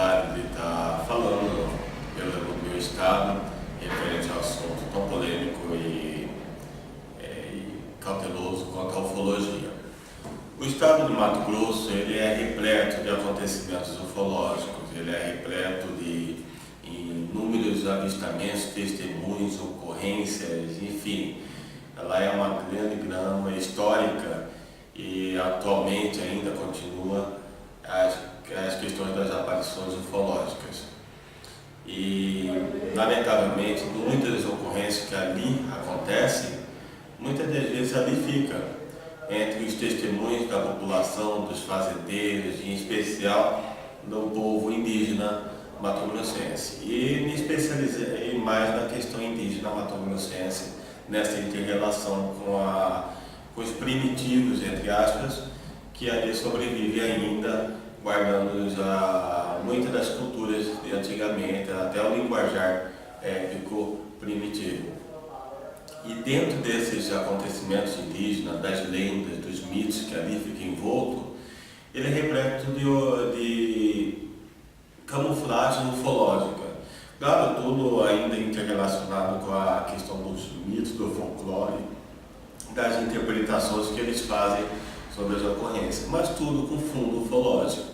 oportunidade de estar falando pelo meu estado referente ao assunto tão polêmico e cauteloso quanto a ufologia. O estado de Mato Grosso ele é repleto de acontecimentos ufológicos, ele é repleto de inúmeros avistamentos, testemunhos, ocorrências, enfim. Ela é uma grande grama histórica e atualmente ainda continua as questões das aparições ufológicas. E, lamentavelmente, muitas ocorrências que ali acontecem, muitas das vezes ali fica entre os testemunhos da população, dos fazendeiros, em especial do povo indígena mato-grossense. E me especializei mais na questão indígena mato-grossense, nessa inter-relação com os primitivos, entre aspas, que ali sobrevivem ainda, guardando muitas das culturas de antigamente, até o linguajar épico primitivo. E dentro desses acontecimentos indígenas, das lendas, dos mitos que ali ficam envoltos, ele é repleto de camuflagem ufológica. Claro, tudo ainda interrelacionado com a questão dos mitos, do folclore, das interpretações que eles fazem sobre as ocorrências, mas tudo com fundo ufológico.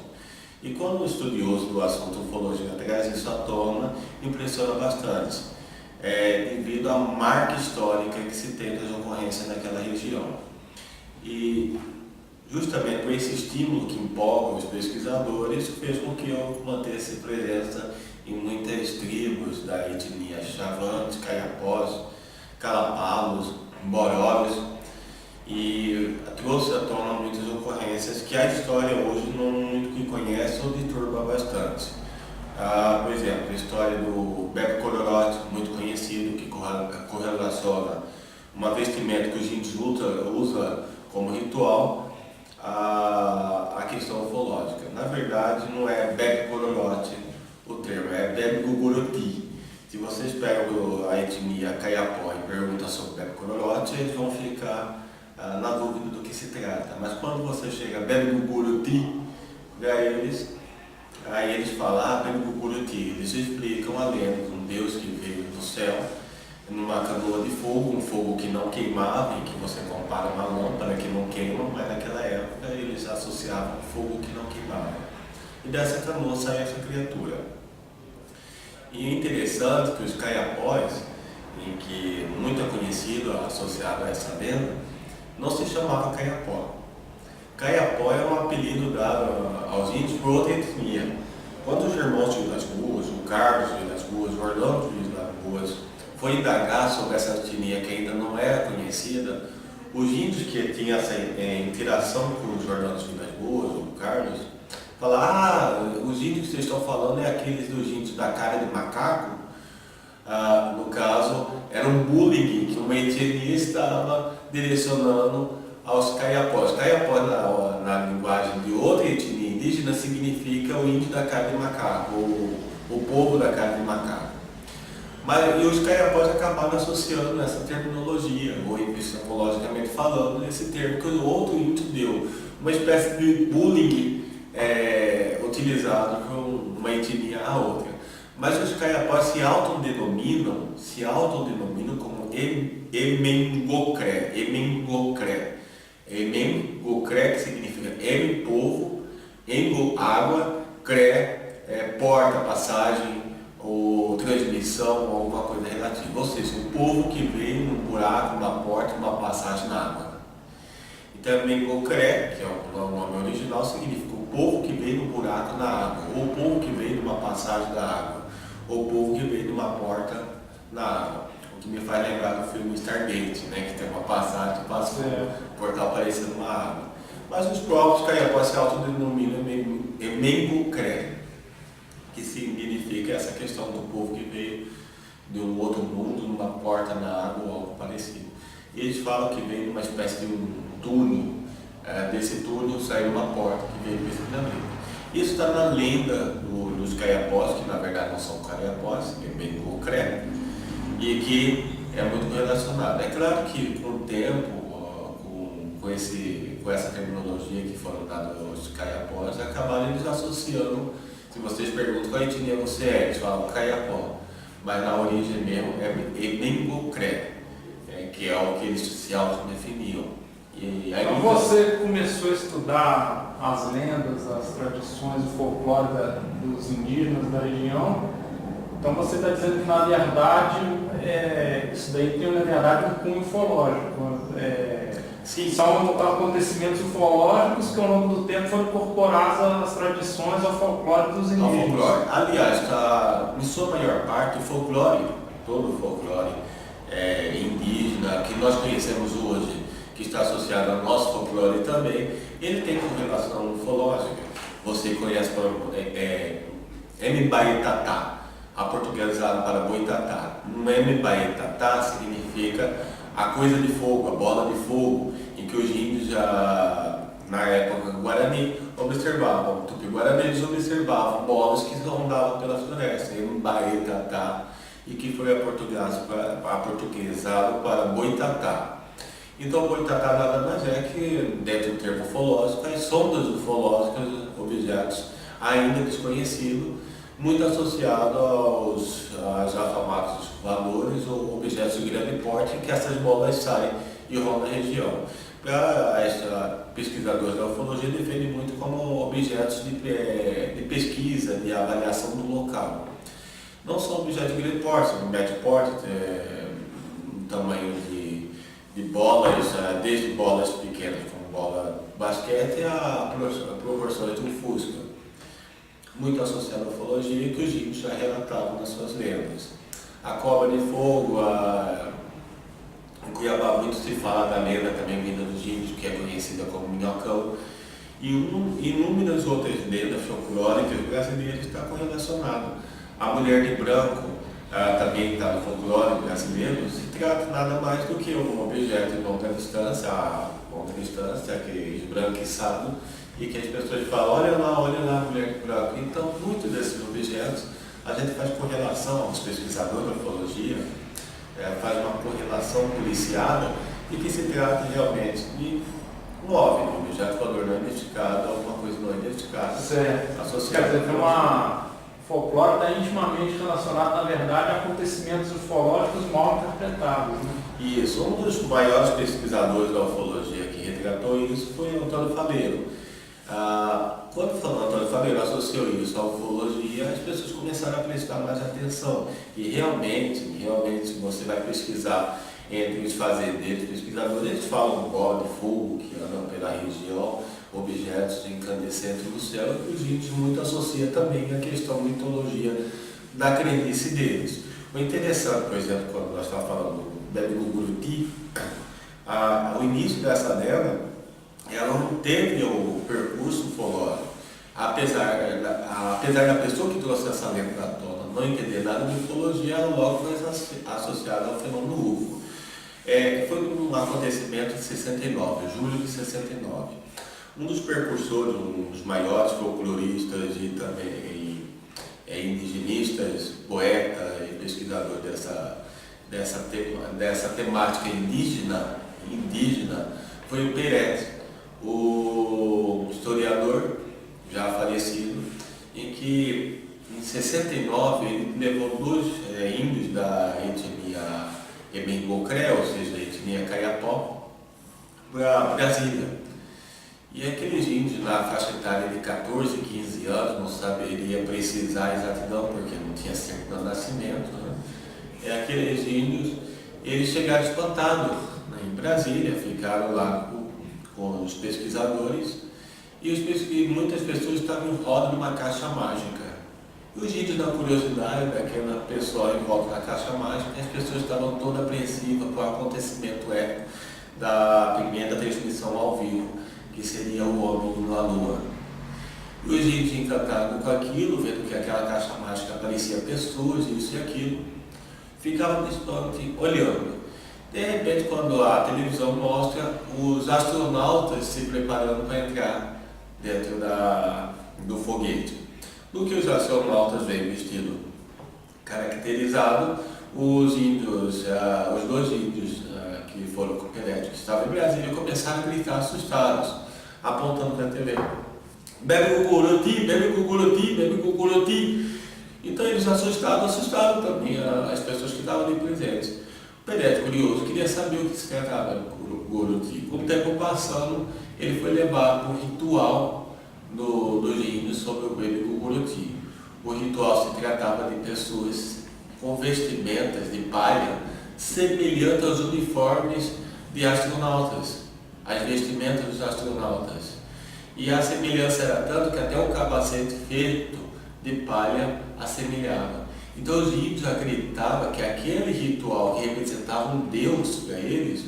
E quando o estudioso do assunto ufologia traz isso à tona, impressiona bastante, devido à marca histórica que se tem das ocorrências naquela região. E justamente por esse estímulo que empolga os pesquisadores, fez com que eu mantesse presença em muitas tribos da etnia Xavantes, Caiapós, Calapalos, Boróbios, e trouxe à tona muitas ocorrências que a história hoje não muito que conhece ou disturba bastante. Por exemplo, a história do Beco Cororote, muito conhecido, que correlaciona uma vestimenta que os índios usam como ritual a questão ufológica. Na verdade, não é Beco Cororote o termo, é Beco Guguroti. Se vocês pegam a etnia Caiapó e perguntam sobre Beco Cororote, eles vão ficar na dúvida do que se trata. Mas quando você chega a Beco Guguroti, aí eles falam, Beco Guguroti, eles explicam a lenda de um Deus que veio do céu numa canoa de fogo, um fogo que não queimava, e que você compara uma lâmpada que não queima, mas naquela época eles associavam fogo que não queimava. E dessa canoa sai essa criatura. E é interessante que os Caiapós, em que muito é conhecido, associado a essa lenda, não se chamava Caiapó. Caiapó é um apelido dado aos índios por outra etnia. Quando os irmãos de Vilas Boas, o Carlos de Vilas Boas, o Orlando de Vilas Boas, foi indagar sobre essa etnia que ainda não era conhecida, os índios que tinham essa interação com os Orlando de Vilas Boas, o Carlos, falaram, os índios que vocês estão falando é aqueles dos índios da cara de macaco. No caso, era um bullying que uma etnia estava direcionando aos Caiapós. Caiapó, na linguagem de outra etnia indígena, significa o índio da cara de macaco, o povo da cara de macaco. E os Caiapós acabaram associando essa terminologia, ou epistemologicamente falando, esse termo que o outro índio deu, uma espécie de bullying utilizado por uma etnia a outra. Mas os Caiapós se autodenominam como Emengocré. Emengocré, que significa Em, povo, Engo, água, Cré, porta, passagem, ou transmissão, ou alguma coisa relativa. Ou seja, o povo que veio num buraco, uma porta, uma passagem na água. Então, Emengocré, que é o nome original, significa o povo que veio num buraco na água, ou o povo que veio numa passagem da água, ou o povo que veio numa porta na água. O que me faz lembrar do filme Stargate, né, que tem uma passagem que passa um portal parecendo uma água. Mas os próprios Caiapós se autodenominam Emengocré, que significa essa questão do povo que veio de um outro mundo, numa porta na água ou algo parecido. E eles falam que veio numa espécie de um túnel, desse túnel saiu uma porta que veio precisamente. Isso está na lenda dos Caiapós, que na verdade não são Caiapós, é bem concreto, e que é muito relacionado. É claro que com o tempo, com essa terminologia que foram dados aos Caiapós, acabaram eles associando Se vocês perguntam qual etnia você é, eles falam Kayapó, mas na origem mesmo é Ebengocré, que é o que eles se autodefiniam. E aí, então você começou a estudar as lendas, as tradições, o folclore dos indígenas da região. Então você está dizendo que na verdade isso daí tem na verdade um cunho ufológico. sim, são acontecimentos ufológicos que ao longo do tempo foram incorporados às tradições, ao folclore dos indígenas. folclore. Aliás, em sua maior parte, o folclore, todo o folclore indígena que nós conhecemos hoje, que está associado ao nosso folclore também, ele tem correlação ufológica. Você conhece, por exemplo, Mbaetatá, aportuguesado para Boitatá. Mbaetatá significa a coisa de fogo, a bola de fogo, em que os índios já, na época Guarani, observavam, Tupi-Guarani, eles observavam bolas que rondavam pela floresta, Mbaetatá, e que foi aportuguesado para Boitatá. Então, Boitatá nada mais é que, dentro do termo ufológico, as sondas ufológicas, objetos ainda desconhecidos, muito associados aos já famosos valores ou objetos de grande porte, que essas bolas saem e rondam a região. Para pesquisadores da ufologia, defendem muito como objetos de pesquisa, de avaliação do local. Não são objetos de grande porte, são de médio porte, um tamanho de bolas, desde bolas pequenas, como bola basquete, a proporções de um fusca. Muito associado à ufologia, que os índios já relatavam nas suas lendas. A cobra de fogo, em Cuiabá muito se fala da lenda também vinda dos índios, que é conhecida como minhocão, e inúmeras outras lendas folclóricas brasileiras estão correlacionadas. A mulher de branco também está no folclore brasileiro, se trata nada mais do que um objeto de longa distância, que é esbranquiçado, e que as pessoas falam, olha lá a mulher de branco. Então, muitos desses objetos, a gente faz correlação, os pesquisadores da ufologia, faz uma correlação policiada, e que se trata realmente de um OVNI, um objeto voador não identificado, alguma coisa não identificada, associada. Quer dizer, o folclore está intimamente relacionado, na verdade, a acontecimentos ufológicos mal interpretados. Né? Isso, um dos maiores pesquisadores da ufologia que retratou isso foi Antônio Faleiro. Quando falou Antônio Faleiro associou isso à ufologia, as pessoas começaram a prestar mais atenção. E realmente, se você vai pesquisar entre os fazendeiros pesquisadores, eles falam bola de fogo que andam pela região, objetos incandescentes no céu, e os índios muito associam também a questão da mitologia da crendice deles. O interessante, por exemplo, quando nós estamos falando do Bebe-Guguruti, o início dessa lenda, ela não teve o percurso ufológico. Apesar da pessoa que trouxe essa lenda à tona não entender nada de ufologia, ela logo foi associada ao fenômeno UFO. Foi um acontecimento de 69, julho de 69. Um dos precursores, um dos maiores folcloristas e também indigenistas, poeta e pesquisador dessa temática indígena, foi o Pérez, o historiador já falecido, em que em 69 ele levou dois índios da etnia Ebengocré, ou seja, da etnia Kayapó, para Brasília. E aqueles índios na faixa etária de 14, 15 anos, não saberia precisar a exatidão, porque não tinha certidão de nascimento, né? Aqueles índios, eles chegaram espantados, né, em Brasília, ficaram lá com os pesquisadores, e muitas pessoas estavam em roda numa caixa mágica. E os índios, na curiosidade daquela pessoa em volta da caixa mágica, as pessoas estavam todas apreensivas com o acontecimento épico da primeira transmissão ao vivo, que seria o homem indo à lua. E os índios, encantados com aquilo, vendo que aquela caixa mágica aparecia pessoas, isso e aquilo, ficavam distante olhando. De repente, quando a televisão mostra os astronautas se preparando para entrar dentro do foguete. No que os astronautas vêm vestido caracterizado, os dois índios que foram com o Pelé, que estavam em Brasília, começaram a gritar assustados, apontando para a TV. Bebe Guguruti, bebe Guguruti, bebe Guguruti. Buriti. Então eles assustaram também as pessoas que estavam ali presentes. O Peretti, curioso, queria saber o que se tratava do Buriti. Com o tempo passando, ele foi levado para um ritual dos índios sobre o bêbado Buriti. O ritual se tratava de pessoas com vestimentas de palha semelhantes aos uniformes de astronautas, as vestimentas dos astronautas. E a semelhança era tanto que até o capacete feito de palha assemelhava. Então os índios acreditavam que aquele ritual que representava um deus para eles,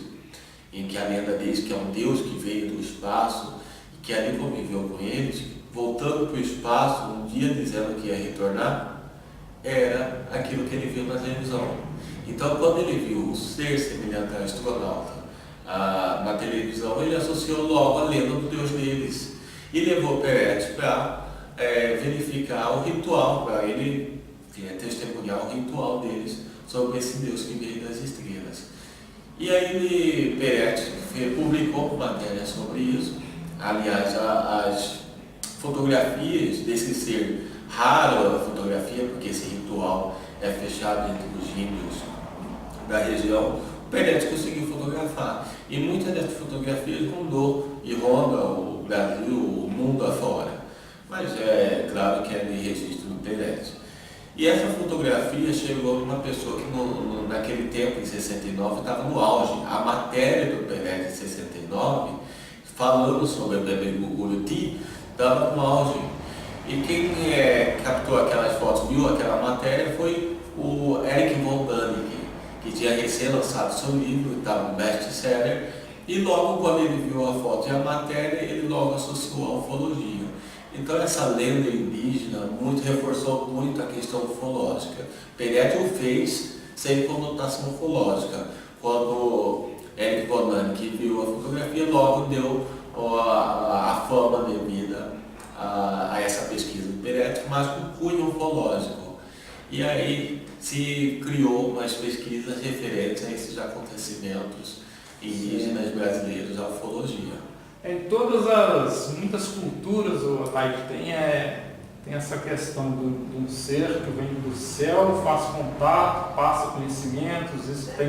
em que a lenda diz que é um deus que veio do espaço e que ali conviveu com eles, voltando para o espaço, um dia dizendo que ia retornar, era aquilo que ele viu na televisão. Então quando ele viu um ser semelhante a astronauta na televisão, ele associou logo a lenda do deus deles e levou Peretti para verificar o ritual, para ele testemunhar o ritual deles sobre esse Deus que veio das estrelas. E aí Peretti publicou matéria sobre isso. Aliás, as fotografias desse ser, raro a fotografia, porque esse ritual é fechado entre os índios da região, o Peretti conseguiu fotografar. E muitas dessas fotografias rondou e ronda o Brasil, o mundo afora. Mas é claro que é de registro do Peretti. E essa fotografia chegou de uma pessoa que naquele tempo, em 69, estava no auge. A matéria do Peretti em 69, falando sobre o bebê Buriti, estava no auge. E quem captou aquelas fotos, viu aquela matéria, foi o Eric von Däniken, que tinha recém-lançado seu livro, estava no best-seller, e logo quando ele viu a foto e a matéria, ele logo associou a ufologia. Então essa lenda indígena reforçou muito a questão ufológica. Peretti o fez sem conotação ufológica. Quando Eric von Däniken viu a fotografia, logo deu a fama devida a essa pesquisa do Peretti, mas com cunho ufológico. E aí se criou umas pesquisas referentes a esses acontecimentos indígenas brasileiros, a ufologia. Em muitas culturas, o Raik tem essa questão de um ser que vem do céu, faz contato, passa conhecimentos. Isso tem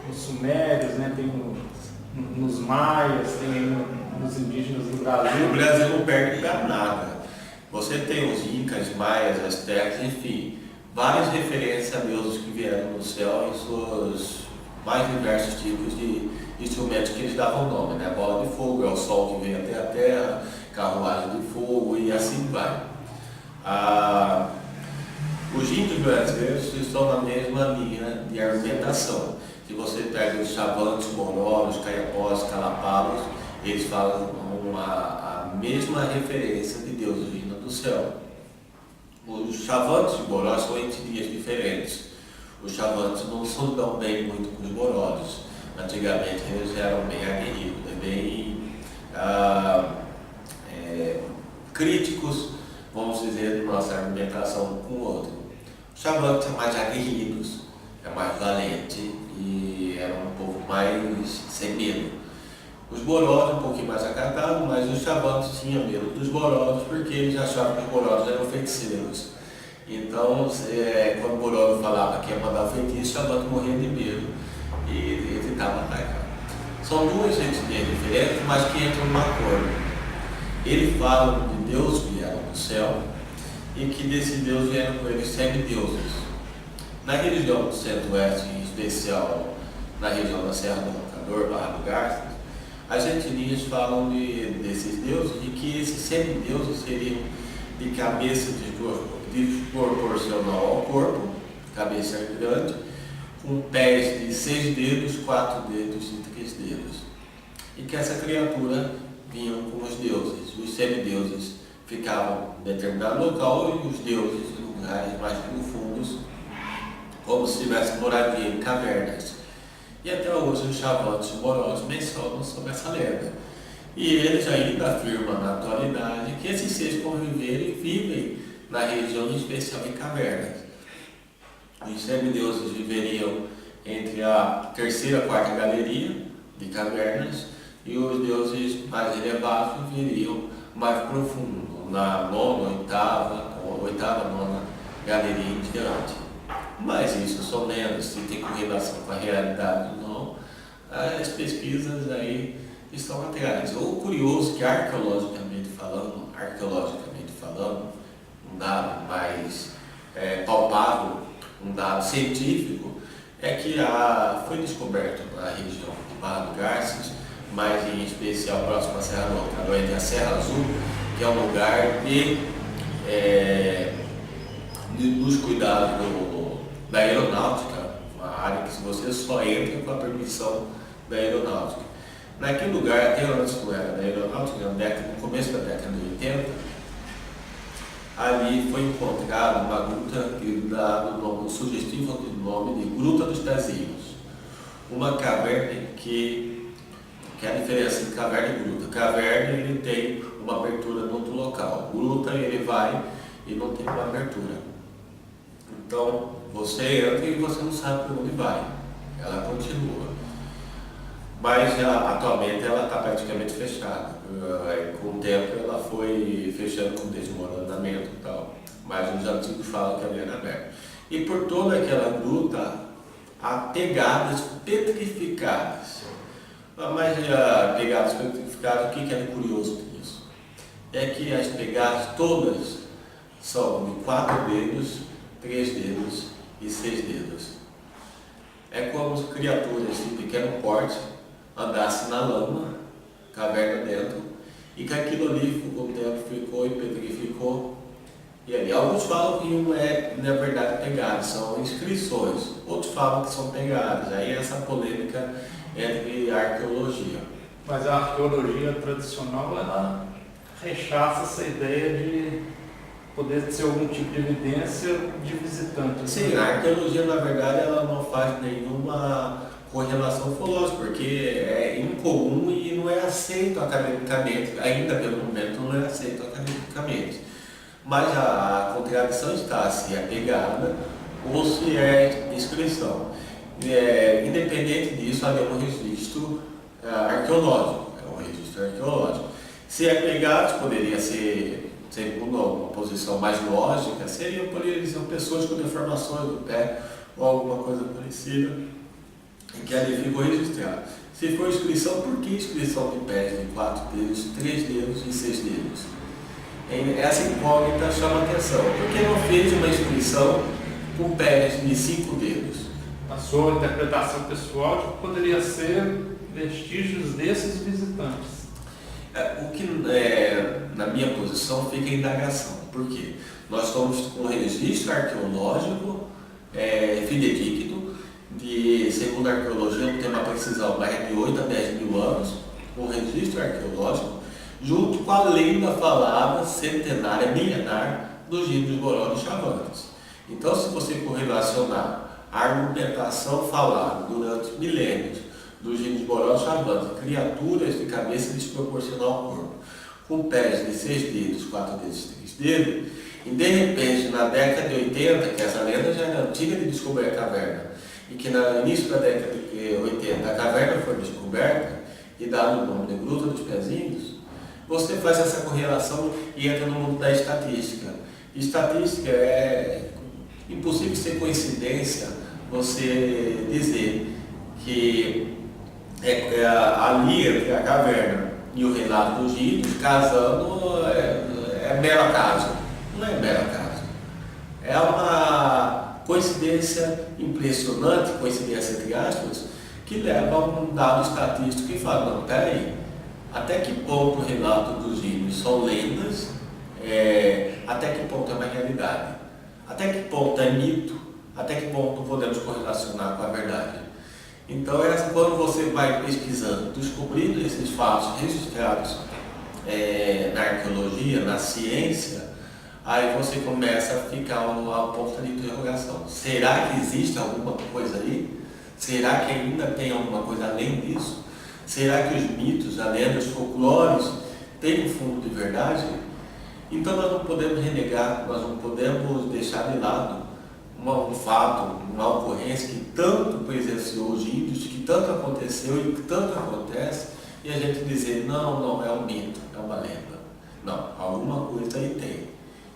nos sumérios, né? Tem nos maias, tem nos indígenas do Brasil. O Brasil não perde para nada. Você tem os incas, maias, astecas, enfim, várias referências a deuses que vieram do céu em seus mais diversos tipos de instrumentos que eles davam nome, né? Bola de fogo, é o sol que vem até a terra, carruagem de fogo e assim vai. Os índios brasileiros estão na mesma linha de argumentação. Se você pega os chavantes, mororos, caiapós, calapalos, eles falam a mesma referência de Deus vindo do céu. Os chavantes e mororos são etnias diferentes. Os chavantes não se dão bem muito com os mororos. Antigamente eles eram bem aguerridos, bem críticos, vamos dizer, de nossa argumentação com o outro. Os chavantes são mais aguerridos, é mais valente e era um povo mais sem medo. Os mororos um pouquinho mais acatados, mas os chavantes tinham medo dos mororos porque eles achavam que os mororos eram feiticeiros. Então, quando o mororo falava que ia mandar o feitiço, o chavante morria de medo e evitava atacar. São duas etnias diferentes, mas que entram num acordo. Ele fala de Deus que vieram do céu e que desse Deus vieram com eles semideuses. Na região do centro-oeste, em especial na região da Serra do Roncador, Barra do Garças, as etnias falam desses deuses e que esses semideuses seriam de cabeça desproporcional ao corpo, cabeça grande, com pés de 6 dedos, 4 dedos e 3 dedos. E que essa criatura vinha com os deuses. Os semideuses ficavam em determinado local e os deuses em lugares mais profundos, como se tivessem moradia em cavernas. E até hoje os chavantes morosos mencionam sobre essa lenda. E eles ainda afirmam na atualidade que esses seres conviveram e vivem na região, em especial em cavernas. Os semideuses viveriam entre a terceira e quarta galeria de cavernas e os deuses mais elevados viveriam mais profundo, na nona, oitava galeria em diante. Mas isso são lendas, se tem correlação com a realidade ou não, as pesquisas aí estão atrás. O curioso que arqueologicamente falando, um dado mais palpável, um dado científico, é que foi descoberto na região de Barra do Garças, mas em especial próximo à Serra Louca, onde é a Serra Azul, que é um lugar dos cuidados da aeronáutica, uma área que você só entra com a permissão da aeronáutica. Naquele lugar, até antes não era da aeronáutica, no começo da década de 80, ali foi encontrada uma gruta que dá o sugestivo nome de Gruta dos Pezinhos. Uma caverna que é a diferença entre caverna e gruta. Caverna ele tem uma abertura no outro local. Gruta ele vai e não tem uma abertura. Então você entra e você não sabe para onde vai. Ela continua. Mas atualmente ela está praticamente fechada. Com o tempo ela foi fechando com desmoronamento e tal. Mas os antigos falam que ela era aberta. E por toda aquela gruta há pegadas petrificadas. Mas pegadas petrificadas, o que é curioso nisso? É que as pegadas todas são de 4 dedos, 3 dedos e 6 dedos. É como se criaturas de pequeno porte andassem na lama, caverna dentro, e que aquilo ali com o tempo ficou e petrificou. E ali alguns falam que não é na verdade pegadas, são inscrições, outros falam que são pegadas. Aí essa polêmica entre a arqueologia. Mas a arqueologia tradicional, ela rechaça essa ideia de poder ser algum tipo de evidência de visitante. Sim, a arqueologia, na verdade, ela não faz nenhuma correlação ufológica, porque é incomum e não é aceito academicamente, ainda pelo momento não é aceito academicamente. Mas a contradição está se é pegada ou se é inscrição. Independente disso, ali é um registro arqueológico, Se é pegado, poderia ser, segundo uma posição mais lógica, poderiam ser pessoas com deformações do pé ou alguma coisa parecida, e que ali ficou registrado. Se for inscrição, por que inscrição de pés de 4 dedos, 3 dedos e 6 dedos? Essa incógnita chama atenção. Por que não fez uma inscrição com pés de 5 dedos? A sua interpretação pessoal poderia ser vestígios desses visitantes. O que, na minha posição, fica a indagação. Por quê? Nós estamos com um registro arqueológico fidedigno, segundo a arqueologia, não tem uma precisão, mas de 8 a 10 mil anos, um registro arqueológico, junto com a lenda falada, centenária, milenar, dos índios Boró e Chavantes. Então, se você correlacionar a argumentação falada durante milênios dos índios Boró e Chavantes, criaturas de cabeça desproporcional ao corpo, com pés de 6 dedos, 4 dedos, 3 dedos, e de repente, na década de 80, que essa lenda já era antiga de descobrir a caverna, e que no início da década de 80 a caverna foi descoberta e dado o nome de Gruta dos Pezinhos, você faz essa correlação e entra no mundo da estatística. Estatística é impossível ser coincidência você dizer que ali entre a caverna e o relato dos índios casando é mero acaso. Não é mero acaso. É uma coincidência impressionante, coincidência entre aspas, que leva a um dado estatístico que fala, não, peraí, até que ponto o relato dos índios são lendas, até que ponto é uma realidade, até que ponto é mito, até que ponto podemos correlacionar com a verdade. Então, quando você vai pesquisando, descobrindo esses fatos registrados na arqueologia, na ciência, aí você começa a ficar uma ponta de interrogação. Será que existe alguma coisa aí? Será que ainda tem alguma coisa além disso? Será que os mitos, as lendas, os folclores têm um fundo de verdade? Então nós não podemos renegar, nós não podemos deixar de lado um fato, uma ocorrência que tanto presenciou os índios, que tanto aconteceu e que tanto acontece, e a gente dizer, não é um mito, é uma lenda. Não, alguma coisa aí tem.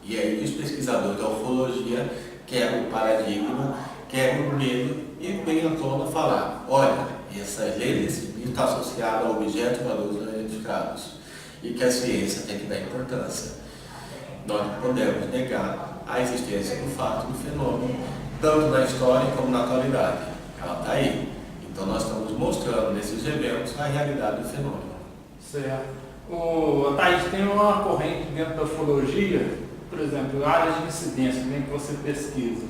E aí os pesquisadores da ufologia quebram o paradigma, quebram o medo e vêm à tona falar, olha, essas leis, esse mito está associado a objetos voadores não identificados e que a ciência tem que dar importância. Nós não podemos negar a existência do fato, do fenômeno, tanto na história como na atualidade. Ela está aí. Então nós estamos mostrando nesses eventos a realidade do fenômeno. Certo. Thaís, tem uma corrente dentro da ufologia, por exemplo, áreas de incidência, que você pesquisa.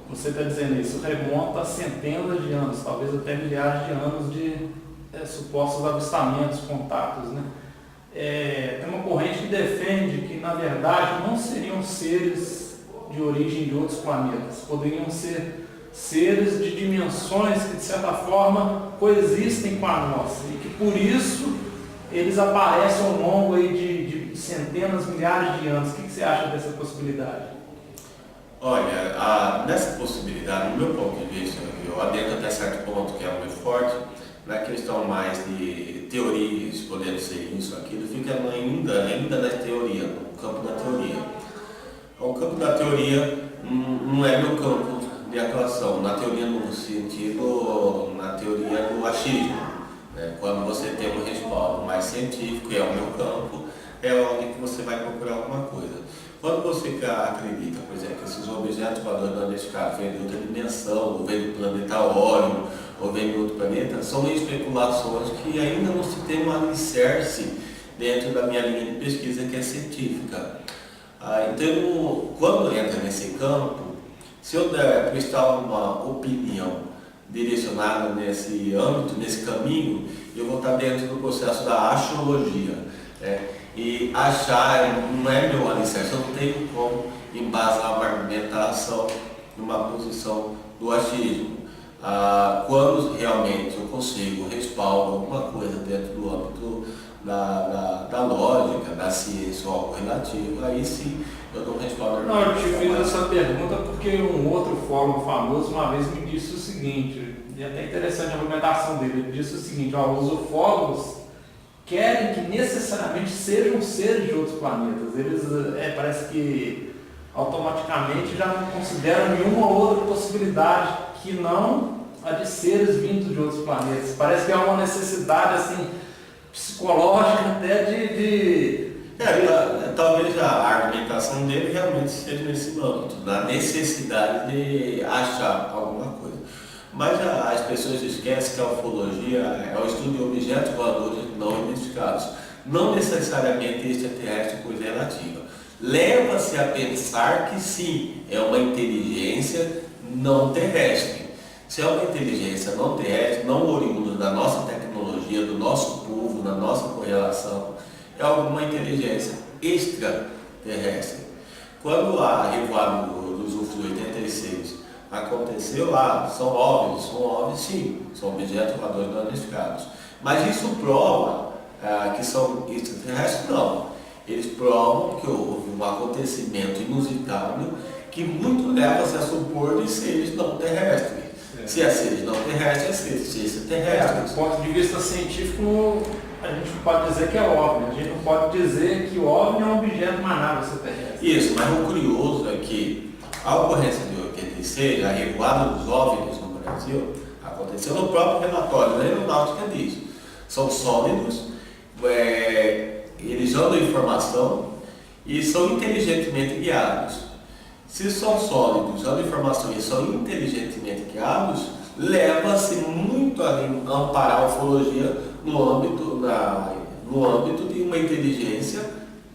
Você está dizendo isso remonta a centenas de anos, talvez até milhares de anos de supostos avistamentos, contatos, né? Tem uma corrente que defende que, na verdade, não seriam seres de origem de outros planetas, poderiam ser seres de dimensões que, de certa forma, coexistem com a nossa e que, por isso, eles aparecem ao longo aí de centenas, milhares de anos. O que você acha dessa possibilidade? Olha, nessa possibilidade, no meu ponto de vista, eu adentro até certo ponto, que é muito forte, na questão mais de teorias, podendo ser isso, aquilo, fica ainda na teoria, no campo da teoria. O campo da teoria não é meu campo de atuação, na teoria no sentido, na teoria do achismo, né? Quando você tem um respaldo mais científico, é o meu campo, é onde que você vai procurar alguma coisa. Quando você acredita, por exemplo, que esses objetos voadores não identificados vêm de outra dimensão, ou vêm do planeta Órion, ou vêm de outro planeta, são especulações que ainda não se tem um alicerce dentro da minha linha de pesquisa, que é científica. Então, quando entra nesse campo, se eu prestar uma opinião direcionada nesse âmbito, nesse caminho, eu vou estar dentro do processo da axiologia, né? E achar não é meu alicerce, eu não tenho como embasar uma argumentação numa posição do achismo. Quando realmente eu consigo respaldo alguma coisa dentro do âmbito da lógica, da ciência ou algo relativo, aí sim eu dou um respaldo. Não, eu te fiz essa pergunta porque um outro fórum famoso uma vez me disse o seguinte, e é até interessante a argumentação dele, ele disse o seguinte, os ufólogos querem que necessariamente sejam seres de outros planetas. Eles parece que automaticamente já não consideram nenhuma outra possibilidade que não a de seres vindos de outros planetas. Parece que há uma necessidade assim, psicológica até talvez a argumentação dele realmente seja nesse âmbito, da necessidade de achar alguma coisa. Mas as pessoas esquecem que a ufologia é o estudo de objetos voadores não identificados, não necessariamente extraterrestre, coisa relativa. Leva-se a pensar que sim, é uma inteligência não terrestre. Se é uma inteligência não terrestre, não oriunda da nossa tecnologia, do nosso povo, da nossa correlação, é alguma inteligência extraterrestre. Quando a revoada dos UFOs de 86 aconteceu lá, são OVNIs sim, são objetos voadores não identificados. Mas isso prova que são extraterrestres? Não. Eles provam que houve um acontecimento inusitado que muito leva-se a supor de seres não terrestres. Se é seres não terrestres, é seres extraterrestres. Do ponto de vista científico, a gente não pode dizer que é OVNI, a gente não pode dizer que o OVNI é um objeto mais nada extraterrestre. Isso, mas o curioso é que a ocorrência de 86, a revoada dos OVNIs no Brasil, aconteceu no próprio relatório, a aeronáutica diz. São sólidos, eles andam informação e são inteligentemente guiados. Se são sólidos, andam informação e são inteligentemente guiados, leva-se muito a amparar a ufologia no âmbito de uma inteligência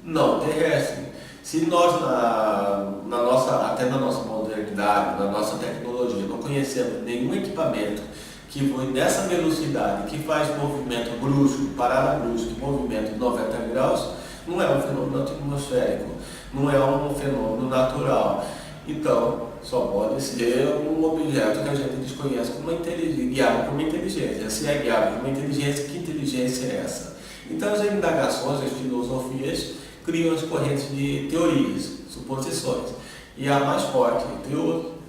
não terrestre. Se nós, até na nossa modernidade, na nossa tecnologia, não conhecemos nenhum equipamento que voe nessa velocidade, que faz movimento brusco, parada brusca, movimento de 90 graus, não é um fenômeno atmosférico, não é um fenômeno natural. Então, só pode ser um objeto que a gente desconhece como guiado por uma inteligência. Se é guiado por uma inteligência, que inteligência é essa? Então, as indagações, as filosofias, criam as correntes de teorias, suposições. E a mais forte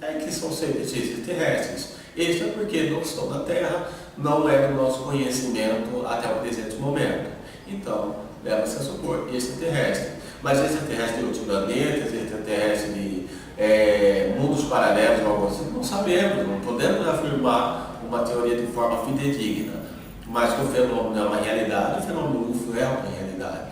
é que são seres extraterrestres. Isso é porque não estão na Terra, não é do nosso conhecimento até o presente momento. Então, leva-se a supor extraterrestre. Mas extraterrestre de outros planetas, extraterrestre de mundos paralelos, algo assim, não sabemos, não podemos afirmar uma teoria de forma fidedigna. Mas que o fenômeno é uma realidade, o fenômeno UFO é uma realidade.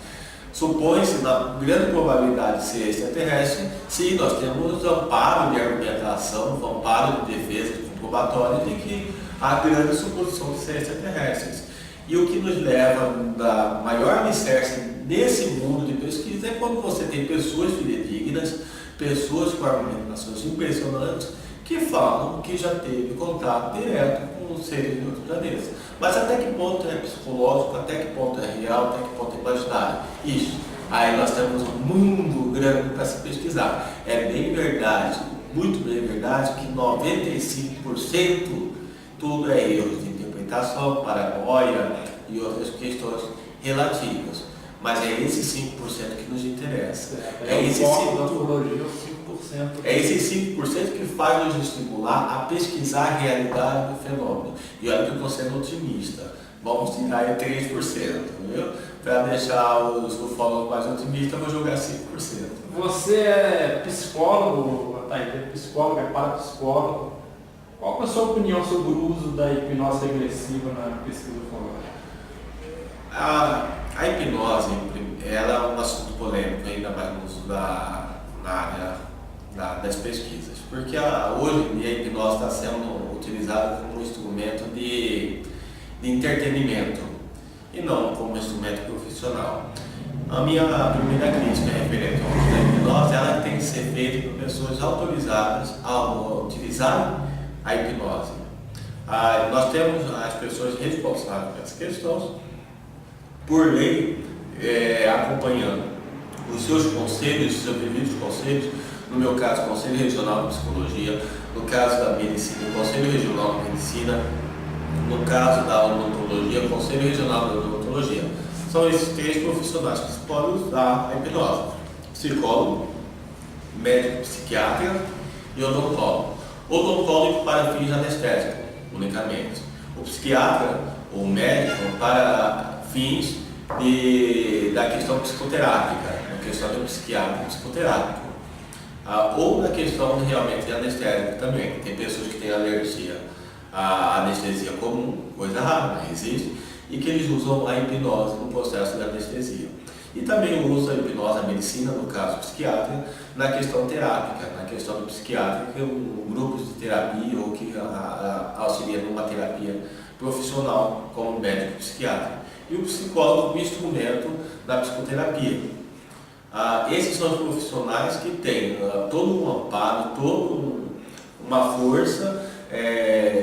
Supõe-se, na grande probabilidade de ser extraterrestre, se nós temos amparo de argumentação, amparo de defesa comprobatória de que há grande suposição de ser extraterrestres. E o que nos leva da maior alicerce nesse mundo de pesquisa é quando você tem pessoas fidedignas, pessoas com argumentações impressionantes, que falam que já teve contato direto com os seres de outros planetas. Mas até que ponto é psicológico, até que ponto é real, até que ponto é imaginário? Isso. Aí nós temos um mundo grande para se pesquisar. É bem verdade, muito bem verdade, que 95% tudo é erros de interpretação, paranoia e outras questões relativas. Mas é esse 5% que nos interessa. É esse 5% que faz nos estimular a pesquisar a realidade do fenômeno. E olha que eu estou sendo otimista. Vamos tirar aí 3%, viu? Para deixar os ufólogos mais otimistas, eu vou jogar 5%. Você é psicólogo, é psicólogo, é parapsicólogo. Qual é a sua opinião sobre o uso da hipnose regressiva na pesquisa ufológica? A hipnose, ela é um assunto polêmico ainda mais no uso na área das pesquisas, porque hoje em dia a hipnose está sendo utilizada como um instrumento de entretenimento e não como instrumento profissional. A minha primeira crítica referente ao uso da hipnose, ela tem que ser feita por pessoas autorizadas a utilizar a hipnose. Nós temos as pessoas responsáveis pelas questões, por lei, acompanhando os seus conselhos, os seus devidos conselhos, no meu caso, o Conselho Regional de Psicologia, no caso da Medicina, o Conselho Regional de Medicina, no caso da Odontologia, o Conselho Regional de Odontologia. São esses 3 profissionais que podem usar a hipnose: psicólogo, médico psiquiatra e odontólogo. Odontólogo para fins anestésicos, unicamente. O psiquiatra, o médico, para fins da questão psicoterápica, na questão do psiquiatra psicoterápico. Ou na questão realmente de anestésico também. Tem pessoas que têm alergia à anestesia comum, coisa rara, mas existe, e que eles usam a hipnose no processo de anestesia. E também usa a hipnose, a medicina, no caso psiquiatra, na questão terápica, na questão do psiquiatra, que é grupos de terapia ou que auxilia numa terapia profissional, como médico psiquiatra. E o psicólogo, o instrumento da psicoterapia. Esses são os profissionais que têm todo um amparo, toda uma força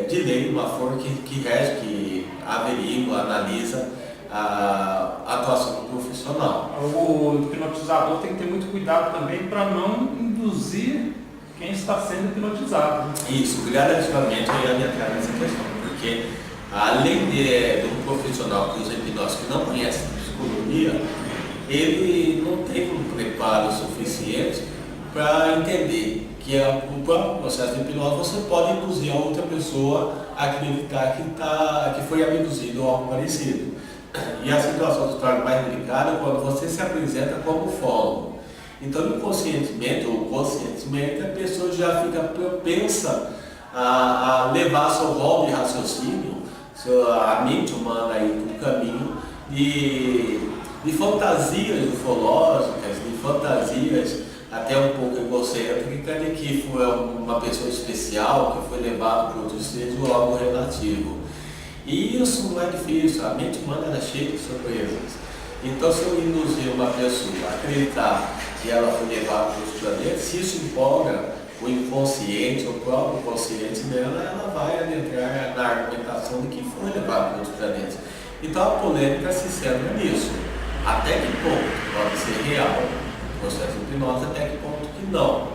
de lei, uma força que rege, que averigua, analisa a atuação do profissional. O hipnotizador tem que ter muito cuidado também para não induzir quem está sendo hipnotizado. Isso, gradativamente eu ia entrar nessa questão, porque além de um profissional que usa hipnose que não conhece psicologia, ele não tem um preparo suficiente para entender que o próprio processo de hipnose você pode induzir a outra pessoa a acreditar que foi abduzido ou algo parecido. E a situação se torna mais delicada quando você se apresenta como ufólogo. Então, inconscientemente ou conscientemente, a pessoa já fica propensa a levar seu rol de raciocínio, a mente humana aí para um caminho de fantasias ufológicas, de fantasias até um pouco egocêntricas de que foi uma pessoa especial, que foi levado por outros seres ou algo relativo. E isso não é difícil, a mente humana é cheia de surpresas. Então, se eu induzir uma pessoa a acreditar que ela foi levada para outros planetas, se isso empolga o inconsciente, o próprio consciente dela, ela vai adentrar na argumentação de que foi levado para outros planetas. Então, a polêmica se centra nisso. Até que ponto pode ser real o processo de hipnose, até que ponto que não.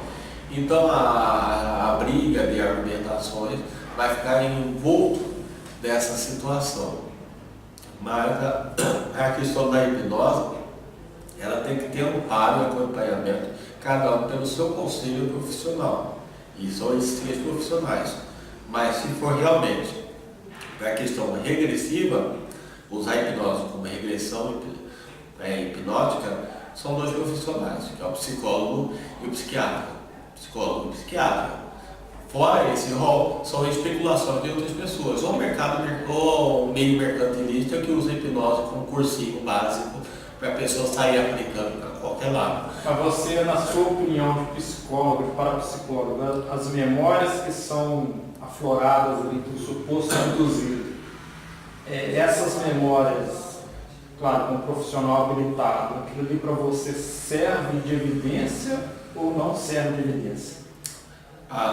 Então, a briga de argumentações vai ficar envolto dessa situação. Mas a questão da hipnose, ela tem que ter um amparo e acompanhamento, cada um pelo seu conselho profissional. E são esses 3 profissionais. Mas se for realmente para a questão regressiva, usar a hipnose como regressão hipnótica, são dois profissionais, que é o psicólogo e o psiquiatra. Psicólogo e psiquiatra. Fora esse rol, são especulações de outras pessoas, ou o mercado, ou o meio mercantilista que usa hipnose como cursinho básico para a pessoa sair aplicando para qualquer lado. Mas você, na sua opinião de psicólogo, de parapsicólogo, as memórias que são afloradas ali do suposto abduzido, essas memórias, claro, como profissional habilitado, aquilo ali para você serve de evidência ou não serve de evidência?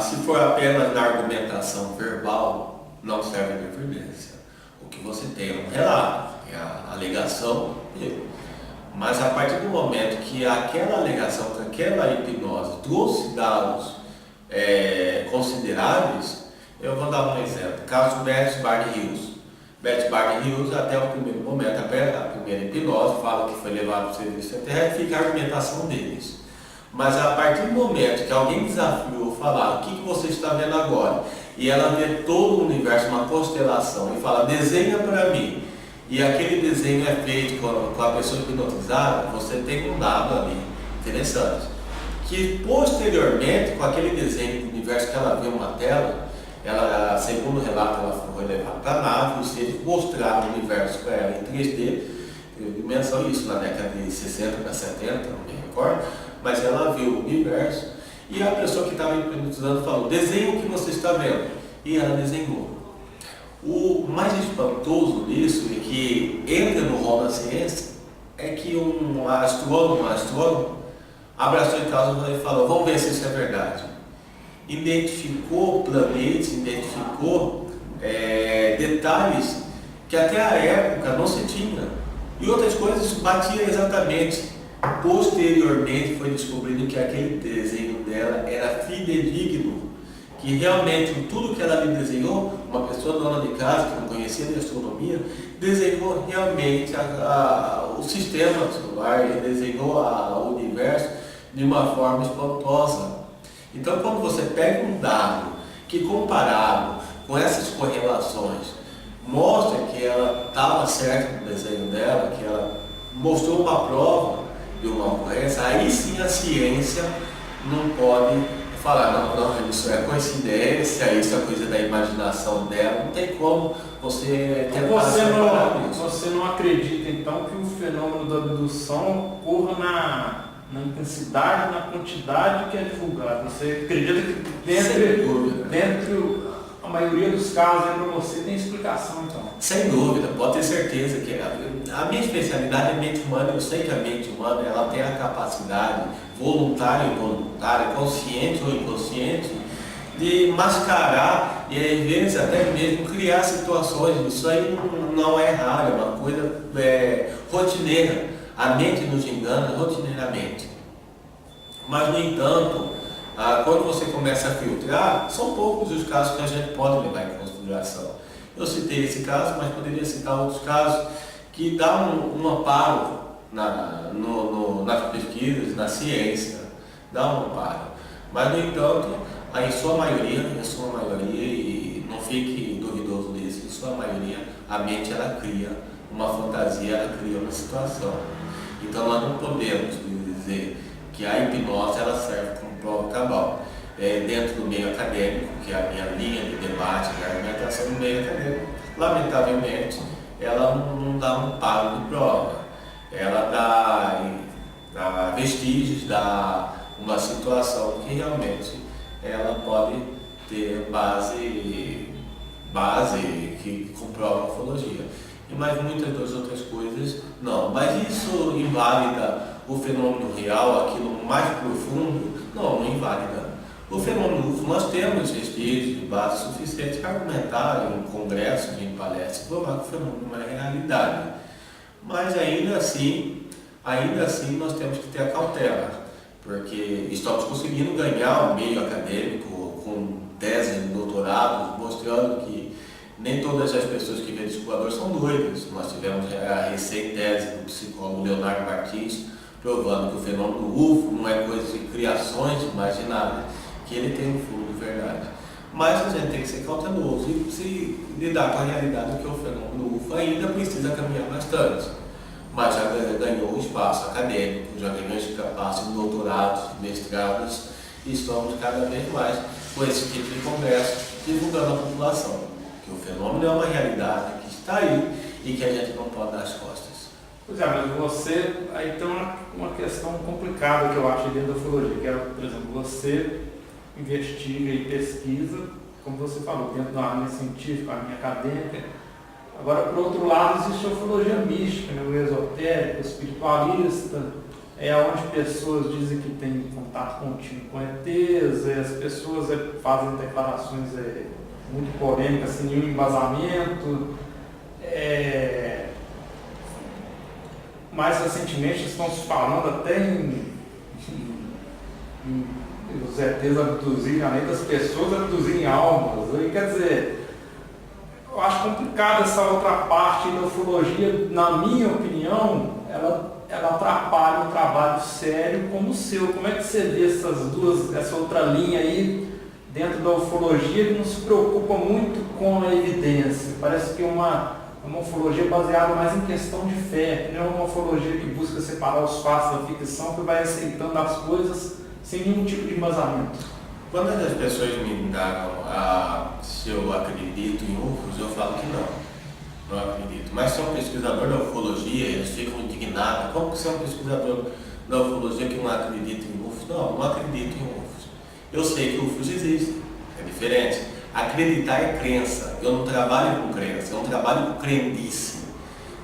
Se for apenas na argumentação verbal, não serve de evidência. O que você tem é um relato, é a alegação dele. Mas a partir do momento que aquela alegação, que aquela hipnose trouxe dados consideráveis, eu vou dar um exemplo. Caso Beth Barney Hills. Beth Barney Hills, até o primeiro momento, a primeira hipnose, fala que foi levado para o serviço extraterrestre, fica a argumentação deles. Mas a partir do momento que alguém desafiou falar o que você está vendo agora, e ela vê todo o universo, uma constelação, e fala, desenha para mim, e aquele desenho é feito com a pessoa hipnotizada, você tem um dado ali interessante. Que posteriormente, com aquele desenho do universo que ela viu uma tela, ela, segundo o relato, ela foi levada para a nave, os seres mostraram o universo para ela em 3D, dimensão isso na década de 60 para 70, não me recordo, mas ela viu o universo e a pessoa que estava hipnotizando falou, desenha o que você está vendo, e ela desenhou. O mais espantoso disso, e que entra no rol da ciência, é que um astrônomo abraçou em causa e falou, vamos ver se isso é verdade. Identificou planetas, identificou detalhes que até a época não se tinha, e outras coisas batiam exatamente. Posteriormente foi descobrindo que aquele desenho dela era fidedigno, que realmente tudo que ela lhe desenhou, uma pessoa dona de casa que não conhecia de astronomia, desenhou realmente o sistema solar, desenhou o universo de uma forma espantosa. Então, quando você pega um dado que, comparado com essas correlações, mostra que ela estava certa no desenho dela, que ela mostrou uma prova de uma ocorrência, aí sim a ciência não pode falar, não, isso é coincidência, isso é coisa da imaginação dela, não tem como você tentar separar isso. Você não acredita então que o fenômeno da abdução ocorra na intensidade, na quantidade que é divulgada? Você acredita que dentro a maioria dos casos para você tem explicação então? Sem dúvida, pode ter certeza que a minha especialidade é mente humana. Eu sei que a mente humana ela tem a capacidade, voluntária ou involuntária, consciente ou inconsciente, de mascarar e às vezes até mesmo criar situações. Isso aí não é raro, é uma coisa rotineira. A mente nos engana rotineiramente. Mas, no entanto, quando você começa a filtrar, são poucos os casos que a gente pode levar em consideração. Eu citei esse caso, mas poderia citar outros casos que dão um amparo nas pesquisas, na ciência, dá um amparo. Mas, no entanto, em sua maioria, e não fique duvidoso disso, em sua maioria, a mente ela cria uma fantasia, ela cria uma situação. Então nós não podemos dizer que a hipnose ela serve como prova cabal. Dentro do meio acadêmico, que é a minha linha de debate, de argumentação no meio acadêmico, lamentavelmente, ela não dá um amparo de prova. Ela dá vestígios, dá uma situação que realmente ela pode ter base que comprova a ufologia. Mas muitas das outras coisas não. Mas isso invalida o fenômeno real, aquilo mais profundo? Não invalida. O fenômeno UFO, nós temos vestígios de base suficiente para argumentar em congressos, em palestras, provar que o fenômeno é uma realidade. Mas ainda assim nós temos que ter a cautela, porque estamos conseguindo ganhar o meio acadêmico com teses de doutorado, mostrando que nem todas as pessoas que veem descobridor são doidas. Nós tivemos a recém-tese do psicólogo Leonardo Martins, provando que o fenômeno UFO não é coisa de criações imaginárias, que ele tem um fundo de verdade. Mas a gente tem que ser cauteloso e se lidar com a realidade que o fenômeno UFO ainda precisa caminhar bastante. mas já ganhou um espaço acadêmico, já ganhou espaço em doutorados, mestrados, e estamos cada vez mais com esse tipo de congresso divulgando à população que o fenômeno é uma realidade que está aí e que a gente não pode dar as costas. Pois é, mas você, aí tem uma questão complicada que eu acho dentro da ufologia, que é, por exemplo, você investiga e pesquisa, como você falou, dentro da linha científica, a linha acadêmica. Agora, por outro lado, existe a ufologia mística, né? O esotérico, o espiritualista, é onde pessoas dizem que têm contato contínuo com ETs, as pessoas fazem declarações muito polêmicas, sem nenhum embasamento. Mais recentemente estão se falando até em os ETs abduzirem, além das pessoas abduzirem almas. Aí, quer dizer, eu acho complicado essa outra parte da ufologia, na minha opinião, ela atrapalha um trabalho sério como o seu. Como é que você vê essa outra linha aí dentro da ufologia que não se preocupa muito com a evidência? Parece que é uma ufologia baseada mais em questão de fé, não é uma ufologia que busca separar os fatos da ficção, que vai aceitando as coisas sem nenhum tipo de embasamento. Quando as pessoas me indagam se eu acredito em UFOs, eu falo que não acredito. Mas se é um pesquisador da ufologia, eles ficam indignados. Como que você é um pesquisador da ufologia que não acredita em UFOs? Não acredito em UFOs. Eu sei que UFOs existem, é diferente. Acreditar é crença. Eu não trabalho com crença, eu não trabalho com crendice.